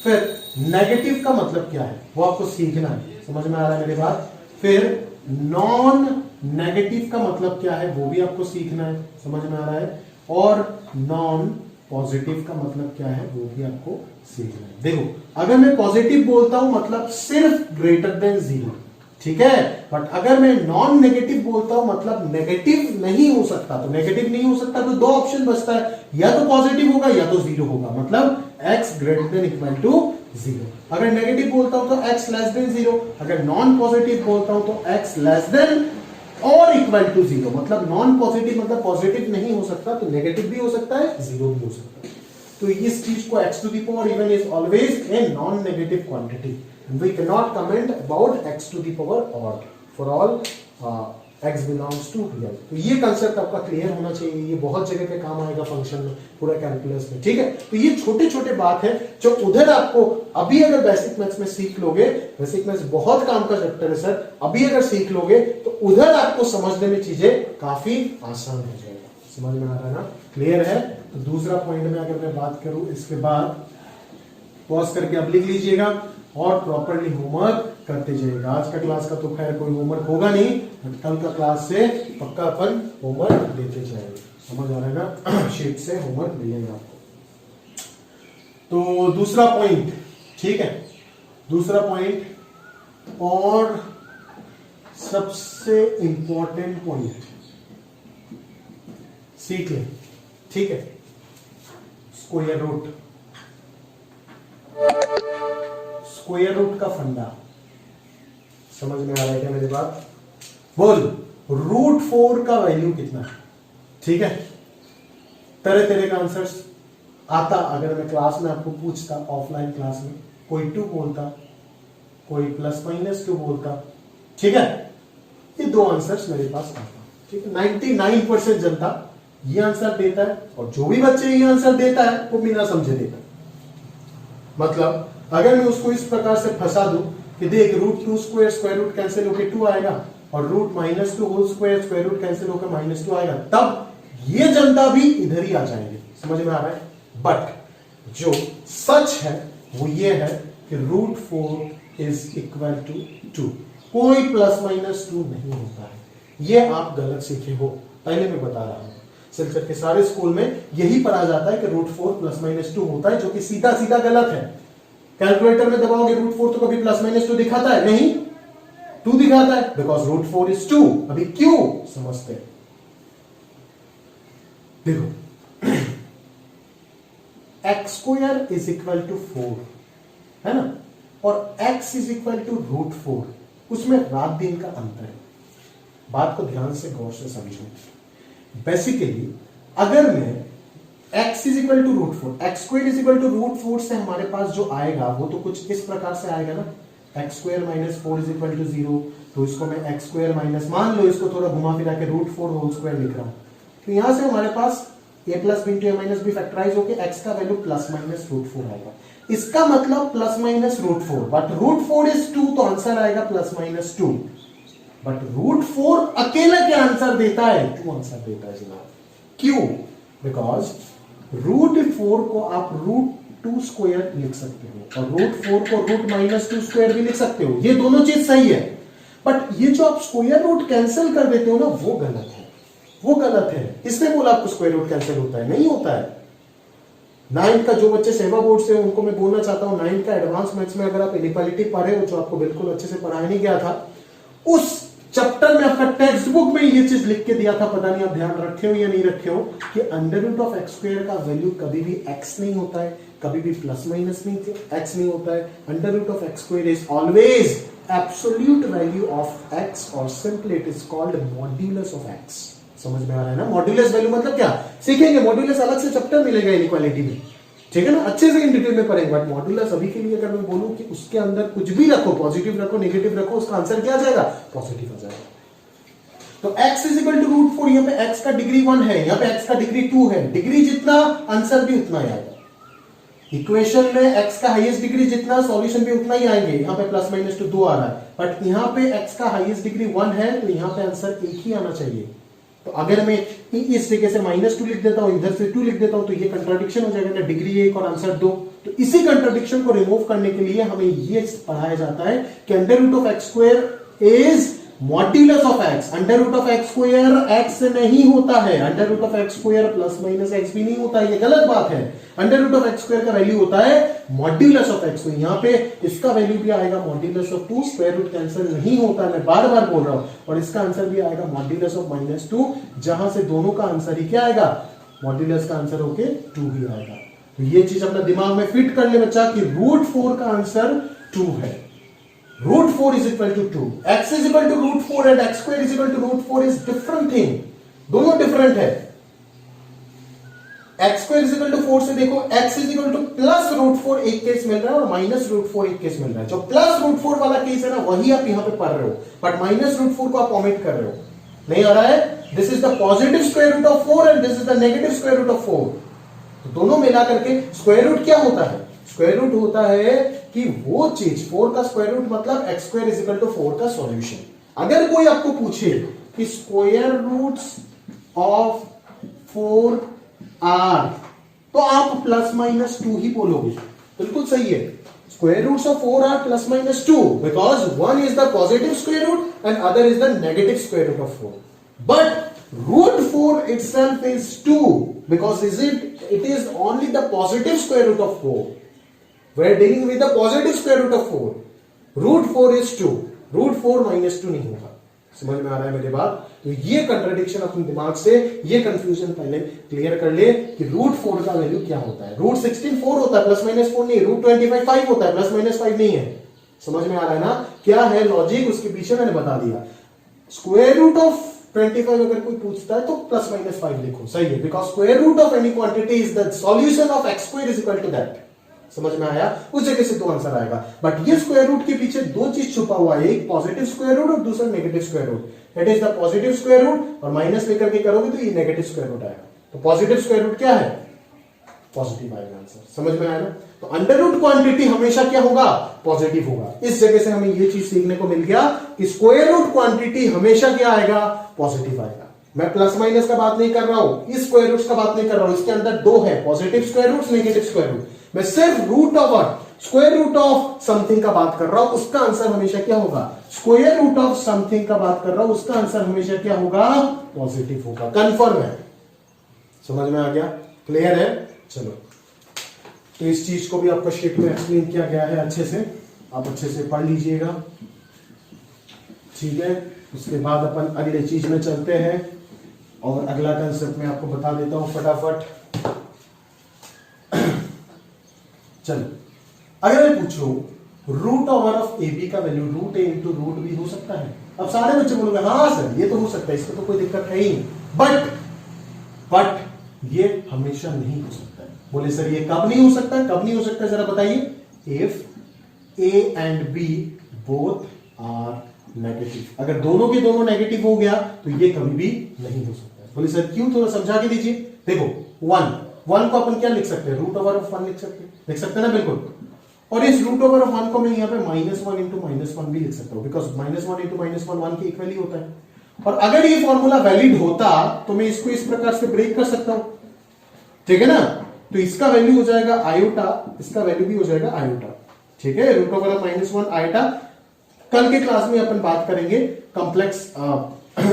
फिर नेगेटिव का मतलब क्या है वो आपको सीखना है। समझ में आ रहा है मेरी बात? फिर नॉन नेगेटिव का मतलब क्या है वो भी आपको सीखना है। समझ में आ रहा है? और नॉन पॉजिटिव का मतलब क्या है वो भी आपको सीखना है। देखो अगर मैं पॉजिटिव बोलता हूं मतलब सिर्फ ग्रेटर देन 0, ठीक है। बट अगर मैं नॉन नेगेटिव बोलता हूं मतलब नेगेटिव नहीं हो सकता, तो नेगेटिव नहीं हो सकता तो दो ऑप्शन बचता है, या तो पॉजिटिव होगा या तो 0 होगा, मतलब x greater than equal to 0। अगर नेगेटिव बोलता हूं तो x लेस देन 0, अगर नॉन पॉजिटिव बोलता हूं तो x लेस देन और इक्वल टू 0, मतलब नॉन पॉजिटिव मतलब पॉजिटिव नहीं हो सकता तो नेगेटिव भी हो सकता है, 0 भी हो सकता है। तो इस चीज को x to the power even is always a non negative quantity. We cannot comment about x to the power odd for all x belongs to real। तो ये कंसेप्ट आपका क्लियर होना चाहिए, ये बहुत जगह पे काम आएगा फंक्शन में, पूरा कैलकुलस में, ठीक है। तो ये छोटे छोटे बात है जो उधर आपको अभी अगर बेसिक मैथ्स में सीख लोगे, बेसिक मैथ्स बहुत काम का चैप्टर है सर, अभी अगर सीख लोगे तो उधर आपको समझने में चीजें काफी आसान हो जाएगा। समझ में आ रहा है ना? क्लियर है? तो दूसरा पॉइंट में अगर मैं बात करूं, इसके बाद पॉज करके अब लिख लीजिएगा और प्रॉपर्ली होमवर्क करते जाइएगा। आज का क्लास का तो खैर कोई होमवर्क होगा नहीं, कल का क्लास से पक्का अपन होमवर्क देते जाएंगे। समझ आ रहा है ना? शीट से होमवर्क मिलेगा आपको। तो दूसरा पॉइंट, ठीक है, दूसरा पॉइंट और सबसे इंपॉर्टेंट पॉइंट सीख ले, ठीक है, स्क्वायर रूट। स्क्वायर रूट का फंडा समझ में आ रहा है क्या मेरी बात? बोल, रूट 4 का वैल्यू कितना है? ठीक है, तरह तरह का आंसर्स आता। अगर मैं क्लास में आपको पूछता, ऑफलाइन क्लास में, कोई 2 बोलता, कोई +-2 बोलता, ठीक है, ये दो आंसर्स मेरे पास आता, ठीक है। 99% जनता ये आंसर देता है और जो भी बच्चे ये आंसर देता है वो बिना समझे देता है। मतलब अगर मैं उसको इस प्रकार से फंसा दूं कि देख √2 स्क्वायर रूट कैंसिल होकर 2 आएगा और √-2 होल स्क्वायर रूट कैंसिल होकर -2 आएगा, तब ये जनता भी इधर ही आ जाएंगे। समझ में आ रहा है? बट जो सच है वो ये है कि √4 इज इक्वल टू 2, कोई +-2 नहीं होता है। ये आप गलत सीखे हो, पहले मैं बता रहा हूं। सिलचर के सारे स्कूल में यही पढ़ा जाता है कि √4 +-2 होता है, जो कि सीधा सीधा गलत है। कैलकुलेटर में दबाओगे √4 तो कभी +-2 दिखाता है? नहीं, 2 दिखाता है, बिकॉज √4 इज 2। अभी क्यों समझते हैं? देखो x² इज इक्वल टू 4 है ना, और x इज इक्वल टू √4, उसमें रात दिन का अंतर है। बात को ध्यान से गौर से समझो। बेसिकली अगर मैं x is equal to √4, x² is equal to √4 से हमारे पास जो आएगा वो तो कुछ इस प्रकार से आएगा ना, x² - 4 इज इक्वल टू 0। तो इसको मैं x² माइनस, मान लो इसको थोड़ा घुमा फिरा के √4 होल स्क्वायर लिख रहा हूं, तो यहां से हमारे पास a+ × a - b फैक्टराइज होकर x का वैल्यू +-√4 आएगा। इसका मतलब plus minus root four, but root four is 2 तो आंसर आएगा प्लस माइनस 2, बट रूट 4 अकेला क्या आंसर देता है? 2 आंसर देता है जनाब। क्यों? बिकॉज रूट 4 को आप रूट 2 स्क्वायर लिख सकते हो और रूट 4 को रूट माइनस 2 स्क्वायर भी लिख सकते हो, ये दोनों चीज सही है। बट ये जो आप स्क्वायर रूट कैंसिल कर देते हो ना, वो गलत है, वो गलत है। इसने बोला आपको स्क्वायर रूट कैंसिल होता है, नहीं होता है। 9th का जो बच्चे सेवा बोर्ड से, उनको मैं बोलना चाहता हूं 9th का एडवांस मैथ्स में अगर आप इनइक्वालिटी पढ़े हो, जो आपको बिल्कुल अच्छे से पढ़ाया नहीं गया था, उस चैप्टर में आपका टेक्स्ट बुक में ये चीज लिख के दिया था, पता नहीं आप ध्यान रखे हो या नहीं रखे हो, कि under root of x square का वैल्यू कभी भी एक्स नहीं होता है, कभी भी प्लस माइनस नहीं एक्स नहीं होता है। Under root of x square is always absolute value of x, और simply it is called modulus of x. समझ में आ रहा है ना? मॉड्यूलस वैल्यू मतलब क्या सीखेंगे, मॉड्यूलस अलग से चैप्टर मिलेगा इनइक्वालिटी में, ठीक है ना, अच्छे से इन डिटेल में पढ़ेंगे। बट मॉड्यूलस अभी के लिए अगर मैं बोलूं कि उसके अंदर कुछ भी रखो, पॉजिटिव रखो, नेगेटिव रखो, उसका आंसर क्या आ जाएगा? पॉजिटिव आ जाएगा। तो x is equal to root 4, यहाँ पे x का डिग्री 1 है, यहाँ पे x का डिग्री 2 है, डिग्री जितना आंसर भी उतना ही आएगा। इक्वेशन में x का हाईएस्ट डिग्री जितना, सॉल्यूशन भी उतना ही आएंगे। यहाँ पे प्लस माइनस 2 आ रहा है, बट यहाँ पे x का हाईएस्ट डिग्री 1 है, तो यहाँ पे आंसर एक ही आना चाहिए। तो अगर मैं इस तरीके से -2 लिख देता हूं, इधर से 2 लिख देता हूं, तो ये कंट्राडिक्शन हो जाएगा ना, डिग्री 1 और आंसर 2। तो इसी कंट्राडिक्शन को रिमूव करने के लिए हमें ये पढ़ाया जाता है कि under root of x square is modulus of x. Under root of x square x नहीं होता है, under root of x square plus minus x भी नहीं होता है, ये गलत बात है। Under root of x square का वैल्यू होता है मॉड्यूलस ऑफ एक्स। तो यहाँ पे इसका वैल्यू भी आएगा modulus of 2, square root cancel नहीं होता, मैं बार बार बोल रहा हूं, और इसका आंसर भी आएगा मॉड्यूलस ऑफ -2, जहां से दोनों का आंसर ही क्या आएगा? मॉड्यूलस का आंसर होके 2 ही आएगा। तो ये चीज अपना दिमाग में फिट कर ले बच्चा कि रूट 4 का आंसर 2 है। Root 4 is equal to 2, x is equal to root 4 and x square is equal to root 4 is different thing, दोनों डिफरेंट है। X square is equal to 4 से देखो, x is equal to plus root 4 एक case मिल रहा है और minus root 4 एक case मिल रहा है। जो प्लस रूट 4 वाला केस है ना, वही आप यहां पे पढ़ रहे हो, बट माइनस रूट 4 को आप ओमिट कर रहे हो, नहीं आ रहा है। This is the positive square root of 4 and this is the negative square root of 4। तो दोनों मिला करके स्क्वायर रूट क्या होता है? स्क्वायर रूट होता है कि वो चीज, 4 का स्क्वायर रूट मतलब x square is equal to 4 का सॉल्यूशन। अगर कोई आपको पूछे कि स्क्वायर रूट्स ऑफ 4 आर, तो आप प्लस माइनस 2 ही बोलोगे, बिल्कुल सही है। Square roots of 4 are plus minus 2 because one is the positive square root and other is the negative square root of 4। But root 4 itself is 2 because it is only the positive square root of 4. We are dealing with the positive square root of 4. Root 4 is 2. Root 4 minus 2 नहीं होगा। समझ में आ रहा है मेरी बात? तो ये कंट्राडिक्शन अपने दिमाग से, ये कंफ्यूजन पहले क्लियर कर ले कि रूट 4 का वैल्यू क्या होता है। रूट 16 4 होता है, प्लस माइनस 4 नहीं। रूट 25 5 होता है, प्लस माइनस 5 नहीं है। समझ में आ रहा है ना क्या है लॉजिक? उसके पीछे मैंने बता दिया। स्क्वायर रूट ऑफ 25 अगर कोई पूछता है तो प्लस माइनस 5 लिखो, सही है, because square root of any quantity is the solution of x square is equal to that. समझ में आया? उस जगह से 2 आंसर आएगा। बट ये स्क्वायर रूट के पीछे 2 चीज छुपा हुआ है, एक पॉजिटिव स्क्वायर रूट और दूसरा negative square root. It is the positive square root और माइनस लेकर के करोगे तो ये नेगेटिव स्क्वायर रूट आएगा। तो पॉजिटिव स्क्वायर रूट क्या है? पॉजिटिव आएगा आंसर। समझ में आया ना? तो अंडर रूट क्वांटिटी हमेशा क्या होगा? पॉजिटिव होगा। इस जगह से हमें ये चीज सीखने को मिल गया कि स्क्वायर रूट क्वांटिटी हमेशा क्या आएगा? पॉजिटिव आएगा। मैं प्लस माइनस का बात नहीं कर रहा हूं, इस स्क्वायर रूट्स का बात नहीं कर रहा हूं, इसके अंदर 2 है, positive square roots, negative square root. मैं सिर्फ root of square root of something का बात कर रहा हूं, उसका आंसर हमेशा क्या होगा? स्क्वायर रूट ऑफ समथिंग का बात कर रहा हूं, उसका आंसर हमेशा क्या होगा? पॉजिटिव होगा। कंफर्म है? समझ में आ गया? क्लियर है? चलो, तो इस चीज को भी आपको शीट में एक्सप्लेन किया गया है अच्छे से, आप अच्छे से पढ़ लीजिएगा, ठीक है। उसके बाद अपन अगले चीज में चलते हैं और अगला कंसेप्ट मैं आपको बता देता हूं फटाफट। चलो, अगर मैं पूछूं root over of a b का value root a into root b हो सकता है? अब सारे बच्चे बोलोगे हाँ सर ये तो हो सकता है, इसमें तो कोई दिक्कत है ही नहीं। बट ये हमेशा नहीं हो सकता है। बोले सर ये कब नहीं हो सकता? कब नहीं हो सकता जरा बताइए। If a and b both are negative, अगर दोनों के दोनों नेगेटिव हो गया तो ये कभी भी नहीं हो सकता। बोले सर क्यों? थोड़ा समझा के दीजिए। देखो 1 1 को अपन क्या लिख सकते हैं, रूट ओवर ऑफ 1 लिख सकते हैं ना, बिल्कुल। और इस रूट ओवर ऑफ 1 को मैं यहाँ पे -1 इंटू -1 भी लिख सकता हूँ, बिकॉज -1 इंटू -1 1 के इक्वल ही होता है। और अगर ये फॉर्मूला वैलिड होता तो मैं इसको इस प्रकार से ब्रेक कर सकता हूं, ठीक है ना। तो इसका वैल्यू हो जाएगा आयोटा, इसका वैल्यू भी हो जाएगा आयोटा, ठीक है। Root over of -1 iota. कल के क्लास में अपन बात करेंगे कॉम्प्लेक्स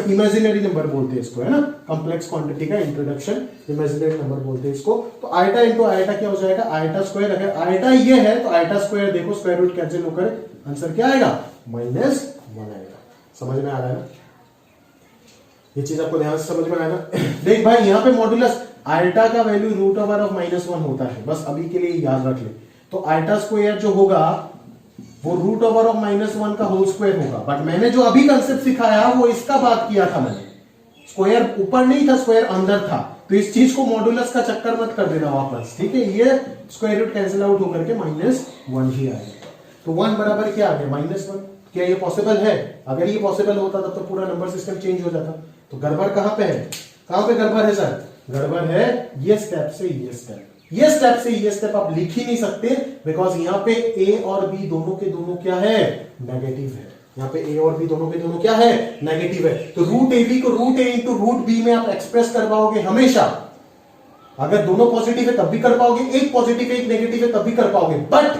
इमेजिनरी नंबर बोलते हैं इसको, है ना, कॉम्प्लेक्स क्वांटिटी का इंट्रोडक्शन, इमेजिनरी नंबर बोलते हैं इसको। तो आयटा इंटू आयटा क्या हो जाएगा, आयटा स्क्वायर। अगर आयटा ये है तो आयटा स्क्वायर, देखो स्क्वायर रूट कैंसिल होकर आंसर क्या आएगा, -1 आएगा। समझ में आ रहा है ना, ये चीज आपको ध्यान से समझ में आएगा। देख भाई यहाँ पे मॉड्यूलस आयटा का वैल्यू रूट ओवर ऑफ -1 होता है, बस अभी के लिए याद रख ले। तो आयटा स्क्वायर जो होगा वो रूट ओवर ऑफ -1 का होल स्क्वायर होगा। बट मैंने जो अभी कंसेप्ट सिखाया वो इसका बात किया था मैंने, स्क्वायर ऊपर नहीं था, स्क्वायर अंदर था। तो इस चीज को मॉड्यूलस का चक्कर मत कर देना वापस, ठीक है। ये स्क्वायर रूट कैंसिल आउट होकर के -1 ही आएगा। तो 1 बराबर क्या आ गया, -1। क्या ये पॉसिबल है? अगर ये पॉसिबल होता तब तो पूरा नंबर सिस्टम चेंज हो जाता। तो गड़बड़ कहां पे है, कहां पे गड़बड़ है सर? गड़बड़ है ये स्टेप से ये स्टेप, ये स्टेप से ये स्टेप आप लिख ही नहीं सकते, बिकॉज यहाँ पे ए और बी दोनों के दोनों क्या है, नेगेटिव है। यहाँ पे ए और बी दोनों के दोनों क्या है, नेगेटिव है। तो रूट ए बी को root a into root B में आप एक्सप्रेस कर पाओगे हमेशा। अगर दोनों पॉजिटिव है तब भी कर पाओगे, एक पॉजिटिव है एक नेगेटिव है तब भी कर पाओगे। बट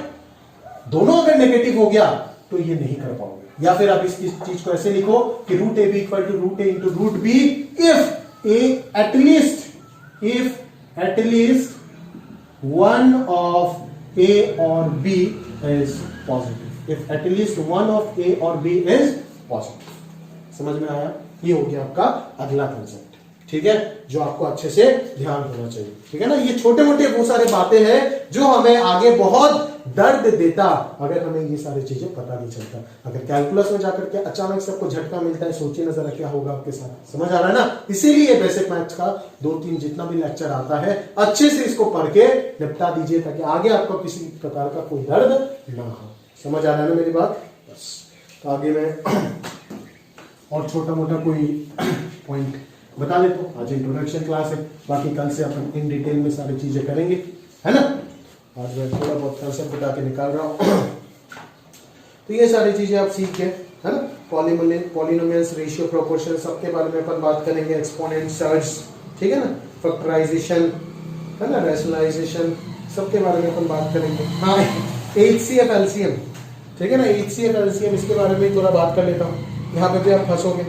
दोनों अगर नेगेटिव हो गया तो ये नहीं कर पाओगे। या फिर आप इस चीज को ऐसे लिखो कि root a b equal to root a into root b if a at least one of A or B is positive, if at least one of A or B is positive। समझ में आया? ये हो गया आपका अगला concept, ठीक है, जो आपको अच्छे से ध्यान होना चाहिए, ठीक है ना। ये छोटे मोटे वो सारे बातें हैं जो हमें आगे बहुत दर्द देता अगर हमें ये सारी चीजें पता नहीं चलता। अगर कैलकुलस में जाकर के अचानक से आपको झटका मिलता है, सोचिए ना जरा क्या होगा आपके साथ। समझ आ रहा है ना? इसीलिए बेसिक मैथ्स का 2-3 जितना भी लेक्चर आता है अच्छे से इसको पढ़ के निपटा दीजिए, ताकि आगे आपको किसी प्रकार का कोई दर्द ना हो। समझ आ रहा है ना मेरी बात? बस तो आगे मैं और छोटा मोटा कोई पॉइंट बता देता हूँ। आज इंट्रोडक्शन क्लास है, बाकी कल से अपन इन डिटेल में सारी चीजें करेंगे, है ना। आज मैं थोड़ा बहुत कंसेप्ट बता के निकाल रहा हूँ। तो ये सारी चीजें आप सीख के, है ना, पॉलिनोमियल्स, रेशियो, प्रोपोर्शन, सबके बारे में अपन बात करेंगे। एक्सपोनेंट, सर्ज, ठीक है ना, फैक्टराइजेशन, है ना, रैशनलाइजेशन, सबके बारे में अपन बात करेंगे। हाँ, HCF LCM, ठीक है ना, HCF LCM, इसके बारे में थोड़ा बात कर लेता हूँ। यहाँ पे भी आप फंसोगे,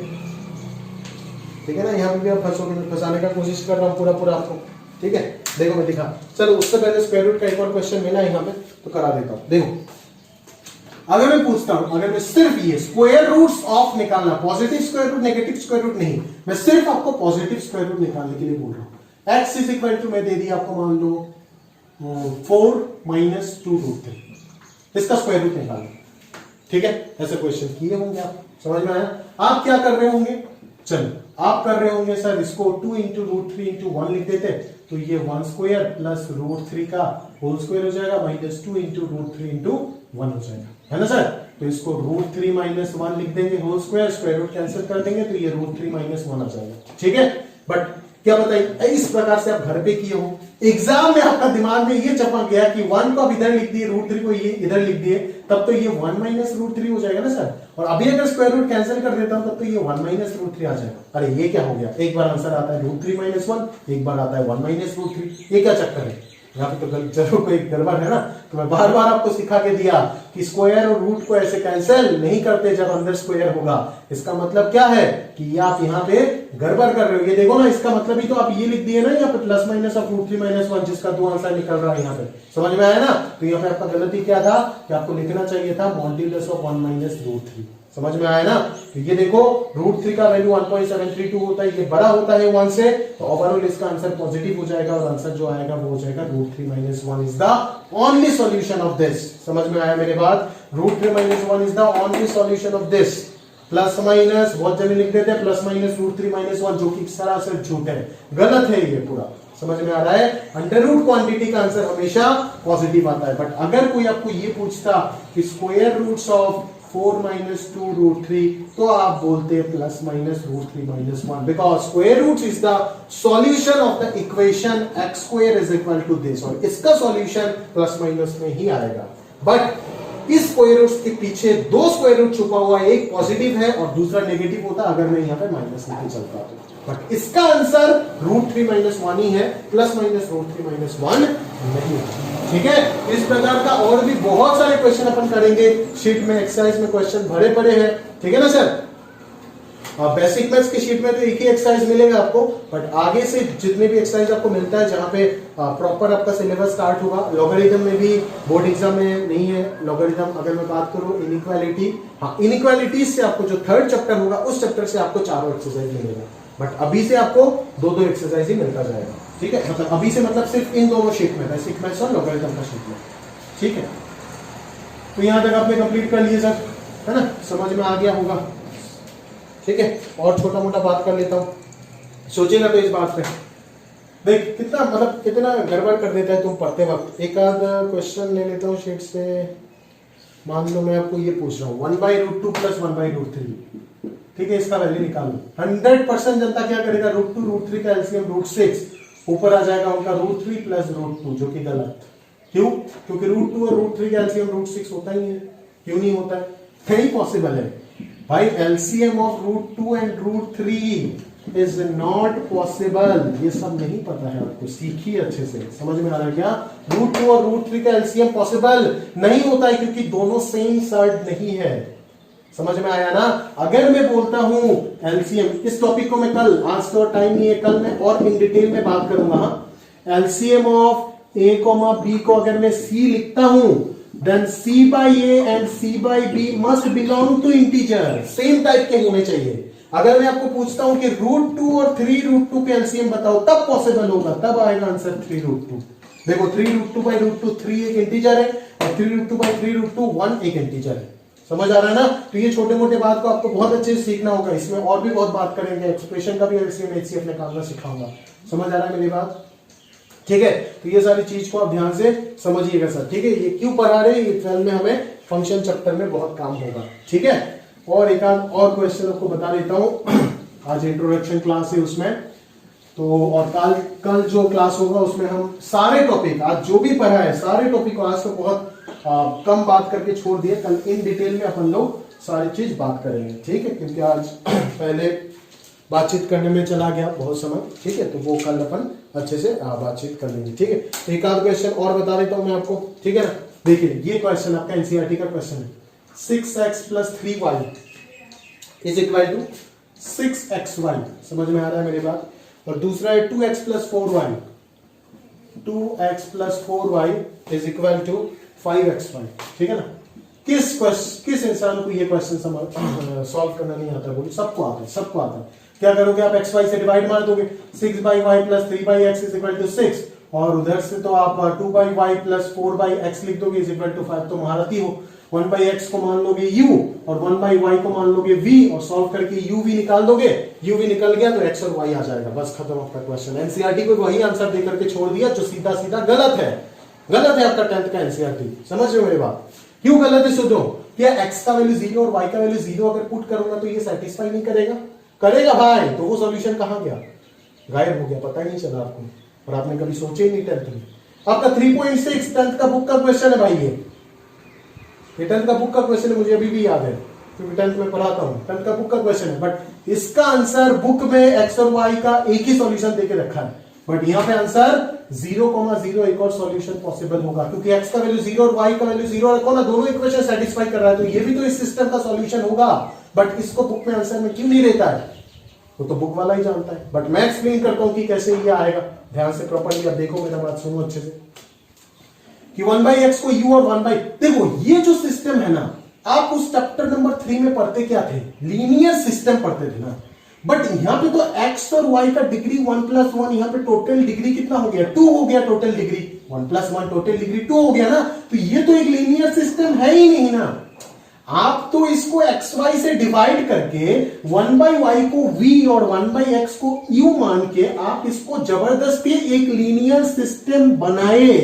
ठीक है ना, यहाँ पे भी आप फंसोगे, मैं फंसाने का कोशिश कर रहा हूँ पूरा आपको, ठीक है। देखो मैं दिखा, चलो उससे पहले स्क्वायर रूट का एक और क्वेश्चन मिला यहाँ पे तो करा देता हूँ। देखो अगर मैं पूछता हूँ, अगर मैं सिर्फ ये स्क्वायर रूट्स ऑफ निकालना, positive square root negative square root नहीं, मैं सिर्फ आपको पॉजिटिव स्क्वायर रूट निकालने के लिए बोल रहा हूँ। एक्स इज इक्वल टू मैं दे दिया आपको, मान लो 4 माइनस 2 रूट 3, इसका स्क्वायर रूट निकालना, ठीक है। ऐसे क्वेश्चन किए होंगे आप, समझ में आया? आप क्या कर रहे होंगे, चलो आप कर रहे होंगे सर इसको 2 इंटू रूट 3 इंटू 1 लिख देते, तो ये 1 स्क्वायर प्लस रूट 3 का होल स्क्वायर हो जाएगा, माइनस 2 इंटू रूट 3 इंटू 1 हो जाएगा, है ना सर। तो इसको रूट 3 माइनस 1 लिख देंगे whole square, square root cancel कर देंगे तो ये रूट 3 माइनस 1 आ जाएगा, ठीक है। बट क्या बताइए, इस प्रकार से आप घर पे किए हो, एग्जाम में आपका दिमाग में ये चपक गया कि 1 को आप इधर लिख दिए, रूट 3 को ये इधर लिख दिए, तब तो ये 1 माइनस रूट 3 हो जाएगा ना सर। और अभी अगर स्क्वायर रूट कैंसिल कर देता हूं तब तो ये 1 माइनस रूट 3 आ जाएगा। अरे ये क्या हो गया, एक बार आंसर आता है रूट 3 माइनस 1, एक बार आता है 1 माइनस रूट 3, ये क्या चक्कर है? यहाँ पे तो जरूर कोई गड़बड़ है ना। तो मैं बार बार आपको सिखा के दिया कि स्क्वायर और रूट को ऐसे कैंसिल नहीं करते जब अंदर स्क्वायर होगा। इसका मतलब क्या है कि ये आप यहाँ पे गड़बड़ कर रहे हो। ये देखो ना, इसका मतलब ही तो आप ये लिख दिए ना यहाँ पे plus minus of root 3 minus 1, जिसका 2 आंसर निकल रहा है यहाँ पे। समझ में आया ना? तो यहाँ पे आपका गलती क्या था कि आपको लिखना चाहिए था मॉड्यूलस ऑफ 1 माइनस रूट 3। समझ में आया ना? तो ये देखो रूट 3 का वैल्यू 1.732 होता है, ये बड़ा होता है 1 से, तो ओवरऑल इसका आंसर पॉजिटिव हो जाएगा और आंसर जो आएगा वो हो जाएगा root 3 minus 1 is the only solution of this. समझ में आया मेरे बात? Root 3 minus 1 is the only solution of this. Plus minus बहुत जल्दी लिख देते हैं, प्लस माइनस रूट 3 माइनस 1, जो कि सरासर झूठ है, गलत है ये पूरा। समझ में आ रहा है? अंडर रूट क्वांटिटी का आंसर हमेशा पॉजिटिव आता है। बट अगर कोई आपको ये पूछता कि square roots of 4 minus 2 root 3, तो आप बोलते हैं plus minus root 3 minus 1, because square root is the solution of the equation x square is equal to this, और इसका सॉल्यूशन प्लस माइनस में ही आएगा। बट इस स्क्वायर रूट के पीछे दो स्क्वायर रूट छुपा हुआ है, एक पॉजिटिव है और दूसरा नेगेटिव होता अगर मैं यहाँ पे माइनस लेके चलता तो। बट इसका आंसर रूट 3 माइनस 1 ही है, प्लस माइनस रूट 3 माइनस 1 नहीं है। ठीक है, इस प्रकार का और भी बहुत सारे क्वेश्चन अपन करेंगे, शीट में एक्सरसाइज में क्वेश्चन भरे पड़े हैं। ठीक है ना सर, बेसिक मैथ्स की शीट में तो एक ही एक्सरसाइज मिलेगा आपको, बट आगे से जितने भी एक्सरसाइज आपको मिलता है जहां पे प्रॉपर आपका सिलेबस स्टार्ट होगा। लॉगरिथम में भी बोर्ड एग्जाम में नहीं है लॉगरिथम। अगर मैं बात करूं इनइक्वालिटी, हाँ इनइक्वालिटीज से आपको जो थर्ड चैप्टर होगा उस चैप्टर से आपको चारों एक्सरसाइज मिलेगा, बट अभी से आपको दो दो एक्सरसाइज ही मिलता जाएगा। ठीक है, मतलब अभी से मतलब सिर्फ इन दोनों शीट में, बेसिक मैथ्स और लॉगरिथम का शीट में। ठीक है, तो यहां तक आपने कंप्लीट कर लिए सर, है ना, समझ में आ गया होगा। ठीक है, और छोटा मोटा बात कर लेता हूँ, सोचेगा तो इस बात पे देख कितना मतलब कितना गड़बड़ कर देता है तुम पढ़ते वक्त। एक आध क्वेश्चन ले लेता हूँ शीट से। मान लो मैं आपको ये पूछ रहा हूँ 1/√2 प्लस 1/√3, ठीक है, इसका वैल्यू निकालो। 100% जनता क्या करेगा, √2 √3 का एलसीएम √6, ऊपर आ जाएगा उनका √3 प्लस √2, जो कि गलत। क्यों? क्योंकि √2 और √3 का एलसीएम √6 होता ही है। क्यों नहीं होता है? नहीं पॉसिबल है भाई, LCM of √2 and √3 is not possible. ये सब नहीं पता है आपको, सीखिए अच्छे से। समझ में आ रहा है क्या? √2 और √3 का एलसीएम पॉसिबल नहीं होता है क्योंकि दोनों सेम साइड नहीं है। समझ में आया ना? अगर मैं बोलता हूं एलसीएम, इस टॉपिक को मैं कल, आज तो टाइम नहीं है, कल मैं और इन डिटेल में बात करूंगा। एलसीएम ऑफ a, b को अगर मैं c लिखता हूं, then c by a and c by b must belong to integer, same type के होने चाहिए। अगर मैं आपको पूछता हूं कि √2 और 3√2 के एलसीएम बताओ, तब पॉसिबल होगा, तब आएगा आंसर 3√2। देखो 3√2/√2 3 एक इंटीजर है और 3√2/3√2 1 एक इंटीजर है। समझ आ रहा है ना? तो ये छोटे मोटे बात को आपको बहुत अच्छे से सीखना होगा। इसमें और भी बहुत बात करेंगे, एक्सप्रेशन का भी एलसीएम एचसीएफ निकालना सिखाऊंगा। समझ आ रहा है मेरी बात? ठीक है, तो ये सारी चीज को आप ध्यान से समझिएगा सर। ठीक है, ये क्यों पढ़ा रहे हैं, ये 12 में हमें फंक्शन चैप्टर में बहुत काम होगा। ठीक है, और एक आध और क्वेश्चन आपको बता देता हूं। आज इंट्रोडक्शन क्लास है उसमें तो, और कल जो क्लास होगा उसमें हम सारे टॉपिक, आज जो भी पढ़ा है सारे टॉपिक को आज तो बहुत कम बात करके छोड़ दिए। कल इन डिटेल में अपन लोग सारी चीज बात करेंगे। ठीक है, क्योंकि आज पहले बातचीत करने में चला गया बहुत समय। ठीक है, तो वो कल अपन अच्छे से बातचीत कर लेंगे। ठीक है, तो एक आध क्वेश्चन और बता देता हूं मैं आपको। ठीक है ना, देखिए ये क्वेश्चन आपका एनसीईआरटी का क्वेश्चन है। 6x + 3y = 6xy। समझ में आ रहा है मेरी बात? और दूसरा है 2x + 4y, 2x + 4y = 5xy। ठीक है ना? किस इंसान को ये क्वेश्चन सॉल्व करना नहीं आता? बोलो, सबको आता है, सबको आता है। क्या करोगे आप, x y से डिवाइड मार दोगे, 6/y + 3/x = 6, और उधर से तो आप 2/y + 4/x लिख दोगे = 5। तो महारथी हो। 1/x को मान लोगे u और 1/y को मान लोगे v, और सॉल्व करके u v निकाल दोगे। u v निकल गया तो x और y आ जाएगा, बस खत्म आपका क्वेश्चन। एनसीईआरटी को वही आंसर देकर के छोड़ दिया जो सीधा सीधा गलत है। गलत है आपका 10th का एनसीईआरटी। समझ रहे हो मेरी बात? क्यों गलत है? सुनो, क्या x का वैल्यू 0 और y का वैल्यू 0 अगर पुट करूंगा तो ये सेटिस्फाई नहीं करेगा? करेगा भाई। तो वो सॉल्यूशन कहां गया? गायब हो गया, पता ही नहीं चला आपको, और आपने कभी सोचे ही नहीं 10th में। आपका 3.6 10th का बुक का क्वेश्चन है भाई। ये 10th का बुक का क्वेश्चन है, मुझे अभी भी याद है क्योंकि 10th में पढ़ाता हूं। 10th का बुक का क्वेश्चन है, बट इसका आंसर बुक में x और y का एक ही सॉल्यूशन देके रखा है, बट यहां पे आंसर 0,0 एक और सॉल्यूशन पॉसिबल होगा, क्योंकि x का वैल्यू 0 और y का वैल्यू 0 रखो ना, दोनों इक्वेशन सेटिस्फाई कर रहा है, तो ये भी तो इस सिस्टम का सॉल्यूशन होगा। बट इसको बुक में आंसर में क्यों नहीं रहता है? वो तो बुक वाला ही जानता है, बट मैं एक्सप्लेन करता हूं कि कैसे ये आएगा। ध्यान से प्रॉपर्ली आप देखो, मेरा बात सुनो अच्छे से, कि 1/x को u और 1/, देखो ये जो सिस्टम है ना, आप उस चैप्टर नंबर 3 में पढ़ते क्या थे? लीनियर सिस्टम पढ़ते थे ना। बट यहां पे तो x और y का डिग्री 1 + 1, यहां पे टोटल डिग्री कितना हो गया? 2 हो गया। टोटल डिग्री 1 + 1 टोटल डिग्री 2 हो गया ना। तो ये तो एक लीनियर सिस्टम है ही नहीं ना। आप तो इसको xy से डिवाइड करके 1/y को v और 1/x को u मान के आप इसको जबरदस्ती एक लीनियर सिस्टम बनाए।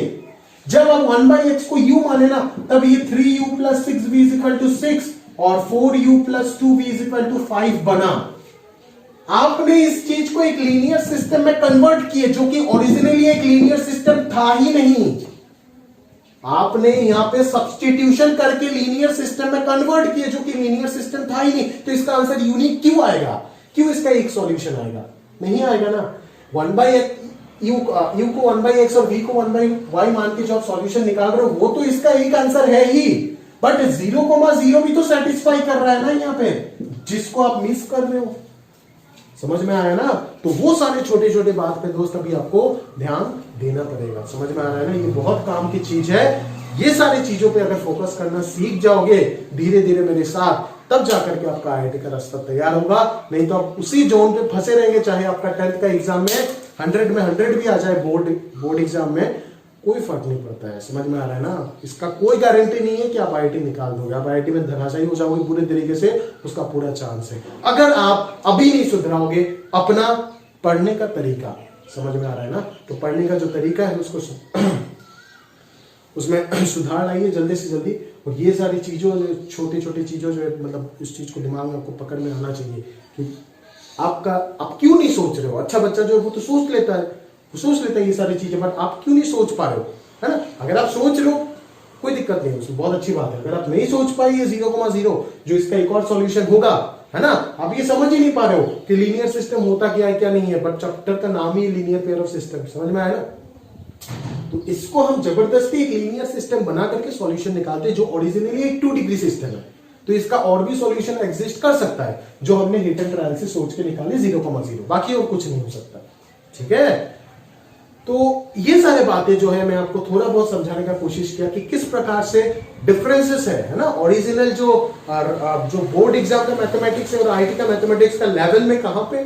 जब आप 1/x को u माने ना, तब ये 3u + 6v = 6, और 4u + 2v = 5 बना। आपने इस चीज को एक लीनियर सिस्टम में कन्वर्ट किए, जो कि ओरिजिनली एक लीनियर सिस्टम था ही नहीं। आपने यहां पे सब्स्टिट्यूशन करके लीनियर सिस्टम में कन्वर्ट किए, जो कि लीनियर सिस्टम था ही नहीं। तो इसका आंसर यूनिक क्यों आएगा? क्यों इसका एक सॉल्यूशन आएगा? नहीं आएगा ना। 1/u को 1/x और v को 1/y मान के जो आप सॉल्यूशन निकाल रहे हो, वो तो इसका एक आंसर है ही, बट 0,0 भी तो सेटिस्फाई कर रहा है ना यहाँ पे, जिसको आप मिस कर रहे हो। समझ में आया ना? तो वो सारे छोटे छोटे बात पे दोस्त अभी आपको ध्यान देना पड़ेगा। समझ में आ रहा है ना? ये बहुत काम की चीज है। ये सारी चीजों पे अगर फोकस करना सीख जाओगे धीरे धीरे मेरे साथ, तब जाकर के आपका आईआईटी का रास्ता तैयार होगा। नहीं तो आप उसी जोन पे फंसे रहेंगे, चाहे आपका 10th का एग्जाम में 100 में 100 भी आ जाए, बोर्ड एग्जाम में कोई फर्क नहीं पड़ता है। समझ में आ रहा है ना? इसका कोई गारंटी नहीं है कि आप आईआईटी निकाल दोगे। आप आईआईटी में धराशायी हो जाओगे पूरे तरीके से, उसका पूरा चांस है, अगर आप अभी नहीं सुधराओगे अपना पढ़ने का तरीका। समझ में आ रहा है ना? तो पढ़ने का जो तरीका है उसको उसमें सुधार लाइए जल्दी से जल्दी। और ये सारी चीजों, छोटी छोटी चीजों जो है, मतलब इस चीज को दिमाग में आपको पकड़ में आना चाहिए कि आप क्यों नहीं सोच रहे हो। अच्छा बच्चा जो है वो तो सोच लेता है, ये सारी चीजें, बट आप क्यों नहीं सोच पा रहे हो, है ना? अगर आप सोच रहे हो कोई दिक्कत नहीं, उसमें बहुत अच्छी बात है। अगर आप नहीं सोच पाए ये 0,0 जो इसका एक और सॉल्यूशन होगा, है ना? आप ये समझ ही नहीं पा रहे हो कि लीनियर सिस्टम होता क्या है क्या नहीं है, बट चैप्टर का नाम ही लीनियर पेयर ऑफ सिस्टम। समझ में आया ना? तो इसको हम जबरदस्ती एक लीनियर सिस्टम बना करके सॉल्यूशन निकालते हैं, जो ओरिजिनली एक 2 डिग्री सिस्टम है। तो इसका और भी सॉल्यूशन एग्जिस्ट कर सकता है, जो हमने हिट एंड ट्रायल से सोच के निकाले 0,0, बाकी और कुछ नहीं हो सकता। ठीक है? तो ये सारे बातें जो है मैं आपको थोड़ा बहुत समझाने का कोशिश किया कि किस प्रकार से डिफरेंसेस है ना? ओरिजिनल जो बोर्ड एग्जाम का मैथमेटिक्स है और आईआईटी का मैथमेटिक्स का लेवल में कहां पे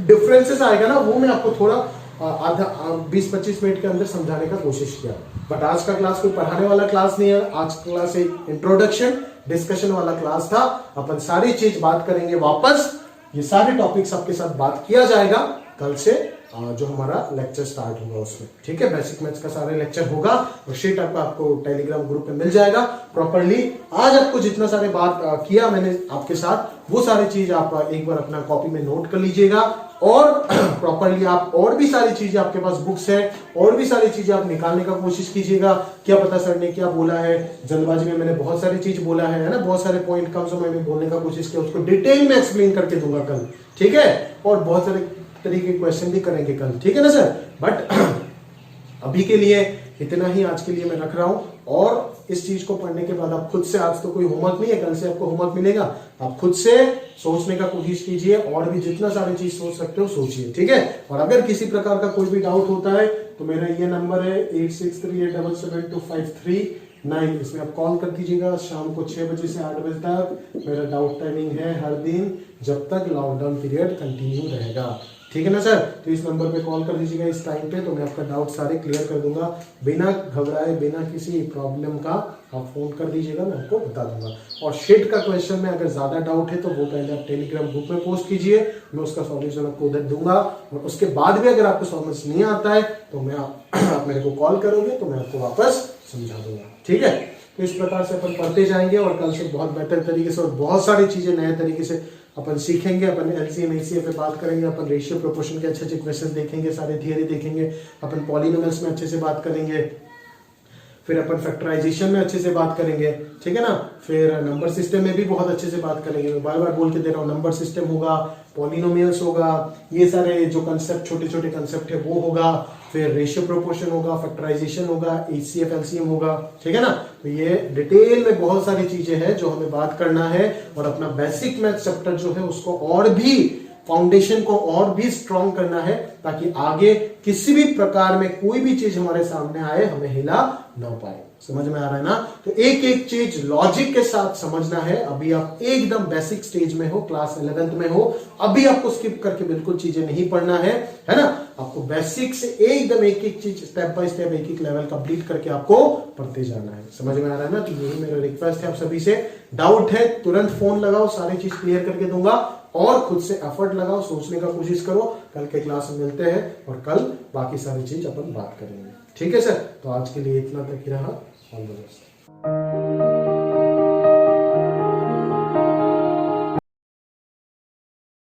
डिफरेंसेस आएगा ना, वो मैं आपको थोड़ा आधा 20-25 मिनट के अंदर समझाने का कोशिश किया। बट आज का क्लास कोई पढ़ाने वाला क्लास नहीं है। आज का क्लास एक इंट्रोडक्शन डिस्कशन वाला क्लास था। अपन सारी चीज बात करेंगे वापस, ये सारे टॉपिक्स आपके साथ बात किया जाएगा कल से, जो हमारा लेक्चर स्टार्ट होगा उसमें। ठीक है? बेसिक मैथ्स का सारे लेक्चर होगा और शीट आपको टेलीग्राम ग्रुप में मिल जाएगा प्रॉपर्ली। आज आपको जितना सारे बात किया मैंने आपके साथ, वो सारी चीज आप एक बार अपना कॉपी में नोट कर लीजिएगा और प्रॉपर्ली आप और भी सारी चीजें, आपके पास बुक्स है, और भी सारी चीजें आप निकालने का कोशिश कीजिएगा। क्या पता सर ने क्या बोला है, जल्दबाजी में मैंने बहुत सारी चीज बोला है ना? बहुत सारे पॉइंट कम समय में बोलने का कोशिश किया, उसको डिटेल में एक्सप्लेन करके दूंगा कल। ठीक है? और बहुत सारे तरीके के क्वेश्चन भी करेंगे कल। ठीक है ना सर? बट अभी के लिए इतना ही आज के लिए मैं रख रहा हूं। और इस चीज को पढ़ने के बाद आप खुद से, आज तो कोई होमवर्क नहीं है, कल से आपको होमवर्क मिलेगा, आप खुद से सोचने का कोशिश कीजिए और भी जितना सारी चीज सोच सकते हो सोचिए। ठीक है? और अगर किसी प्रकार का कोई भी डाउट होता है तो मेरा ये नंबर है 8638772539, इसमें आप कॉल कर दीजिएगा। शाम को 6 बजे से 8 बजे तक मेरा डाउट टाइमिंग है हर दिन, जब तक लॉकडाउन पीरियड कंटिन्यू रहेगा। ठीक है ना सर? तो इस नंबर पे कॉल कर दीजिएगा इस टाइम पे, तो मैं आपका डाउट सारे क्लियर कर दूंगा बिना घबराए, बिना किसी प्रॉब्लम का। आप फोन कर दीजिएगा, मैं आपको बता दूंगा। और शीट का क्वेश्चन में अगर ज्यादा डाउट है तो वो पहले आप टेलीग्राम ग्रुप में पोस्ट कीजिए, मैं उसका सॉल्यूशन आपको उधर दूंगा। और उसके बाद भी अगर आपको समझ नहीं आता है तो मैं आप मेरे को कॉल करोगे तो मैं आपको वापस समझा दूंगा। ठीक है? तो इस प्रकार से अपन पढ़ते जाएंगे और कल से बहुत बेहतर तरीके से और बहुत सारी चीजें नए तरीके से अपन सीखेंगे। अपन एलसीएम एचसीएफ पे बात करेंगे, अपन रेशियो प्रोपोर्शन के अच्छे अच्छे क्वेश्चन देखेंगे, सारे थियरी देखेंगे, अपन पॉलिनोमियल्स में अच्छे से बात करेंगे, फिर अपन फैक्टराइजेशन में अच्छे से बात करेंगे। ठीक है ना? फिर नंबर सिस्टम में भी बहुत अच्छे से बात करेंगे। मैं बार बार बोल के दे रहा हूँ, नंबर सिस्टम होगा, पॉलिनोमियल्स होगा, ये सारे जो कंसेप्ट, छोटे छोटे कंसेप्ट है वो होगा, फिर रेशियो प्रोपोर्शन होगा, फैक्टराइजेशन होगा, एचसीएफ एलसीएम होगा। ठीक है ना? तो ये डिटेल में बहुत सारी चीजें हैं जो हमें बात करना है और अपना बेसिक मैथ चैप्टर जो है उसको और भी, फाउंडेशन को और भी स्ट्रॉन्ग करना है, ताकि आगे किसी भी प्रकार में कोई भी चीज हमारे सामने आए हमें हिला ना पाए। समझ में आ रहा है ना? तो एक एक चीज लॉजिक के साथ समझना है। अभी आप एकदम बेसिक स्टेज में हो, क्लास 11th में हो, अभी आपको स्किप करके बिल्कुल चीजें नहीं पढ़ना है ना? आपको बेसिक से एकदम एक एक चीज स्टेप बाय स्टेप, एक एक लेवल कंप्लीट करके आपको पढ़ते जाना है। समझ में आ रहा है ना? तो यही मेरा रिक्वेस्ट है आप सभी से। डाउट है तुरंत फोन लगाओ, सारी चीज क्लियर करके दूंगा। और खुद से एफर्ट लगाओ, सोचने का कोशिश करो। कल के क्लास में मिलते हैं और कल बाकी सारी चीज अपन बात करेंगे। ठीक है सर? तो आज के लिए इतना तक ही रहा। All the best.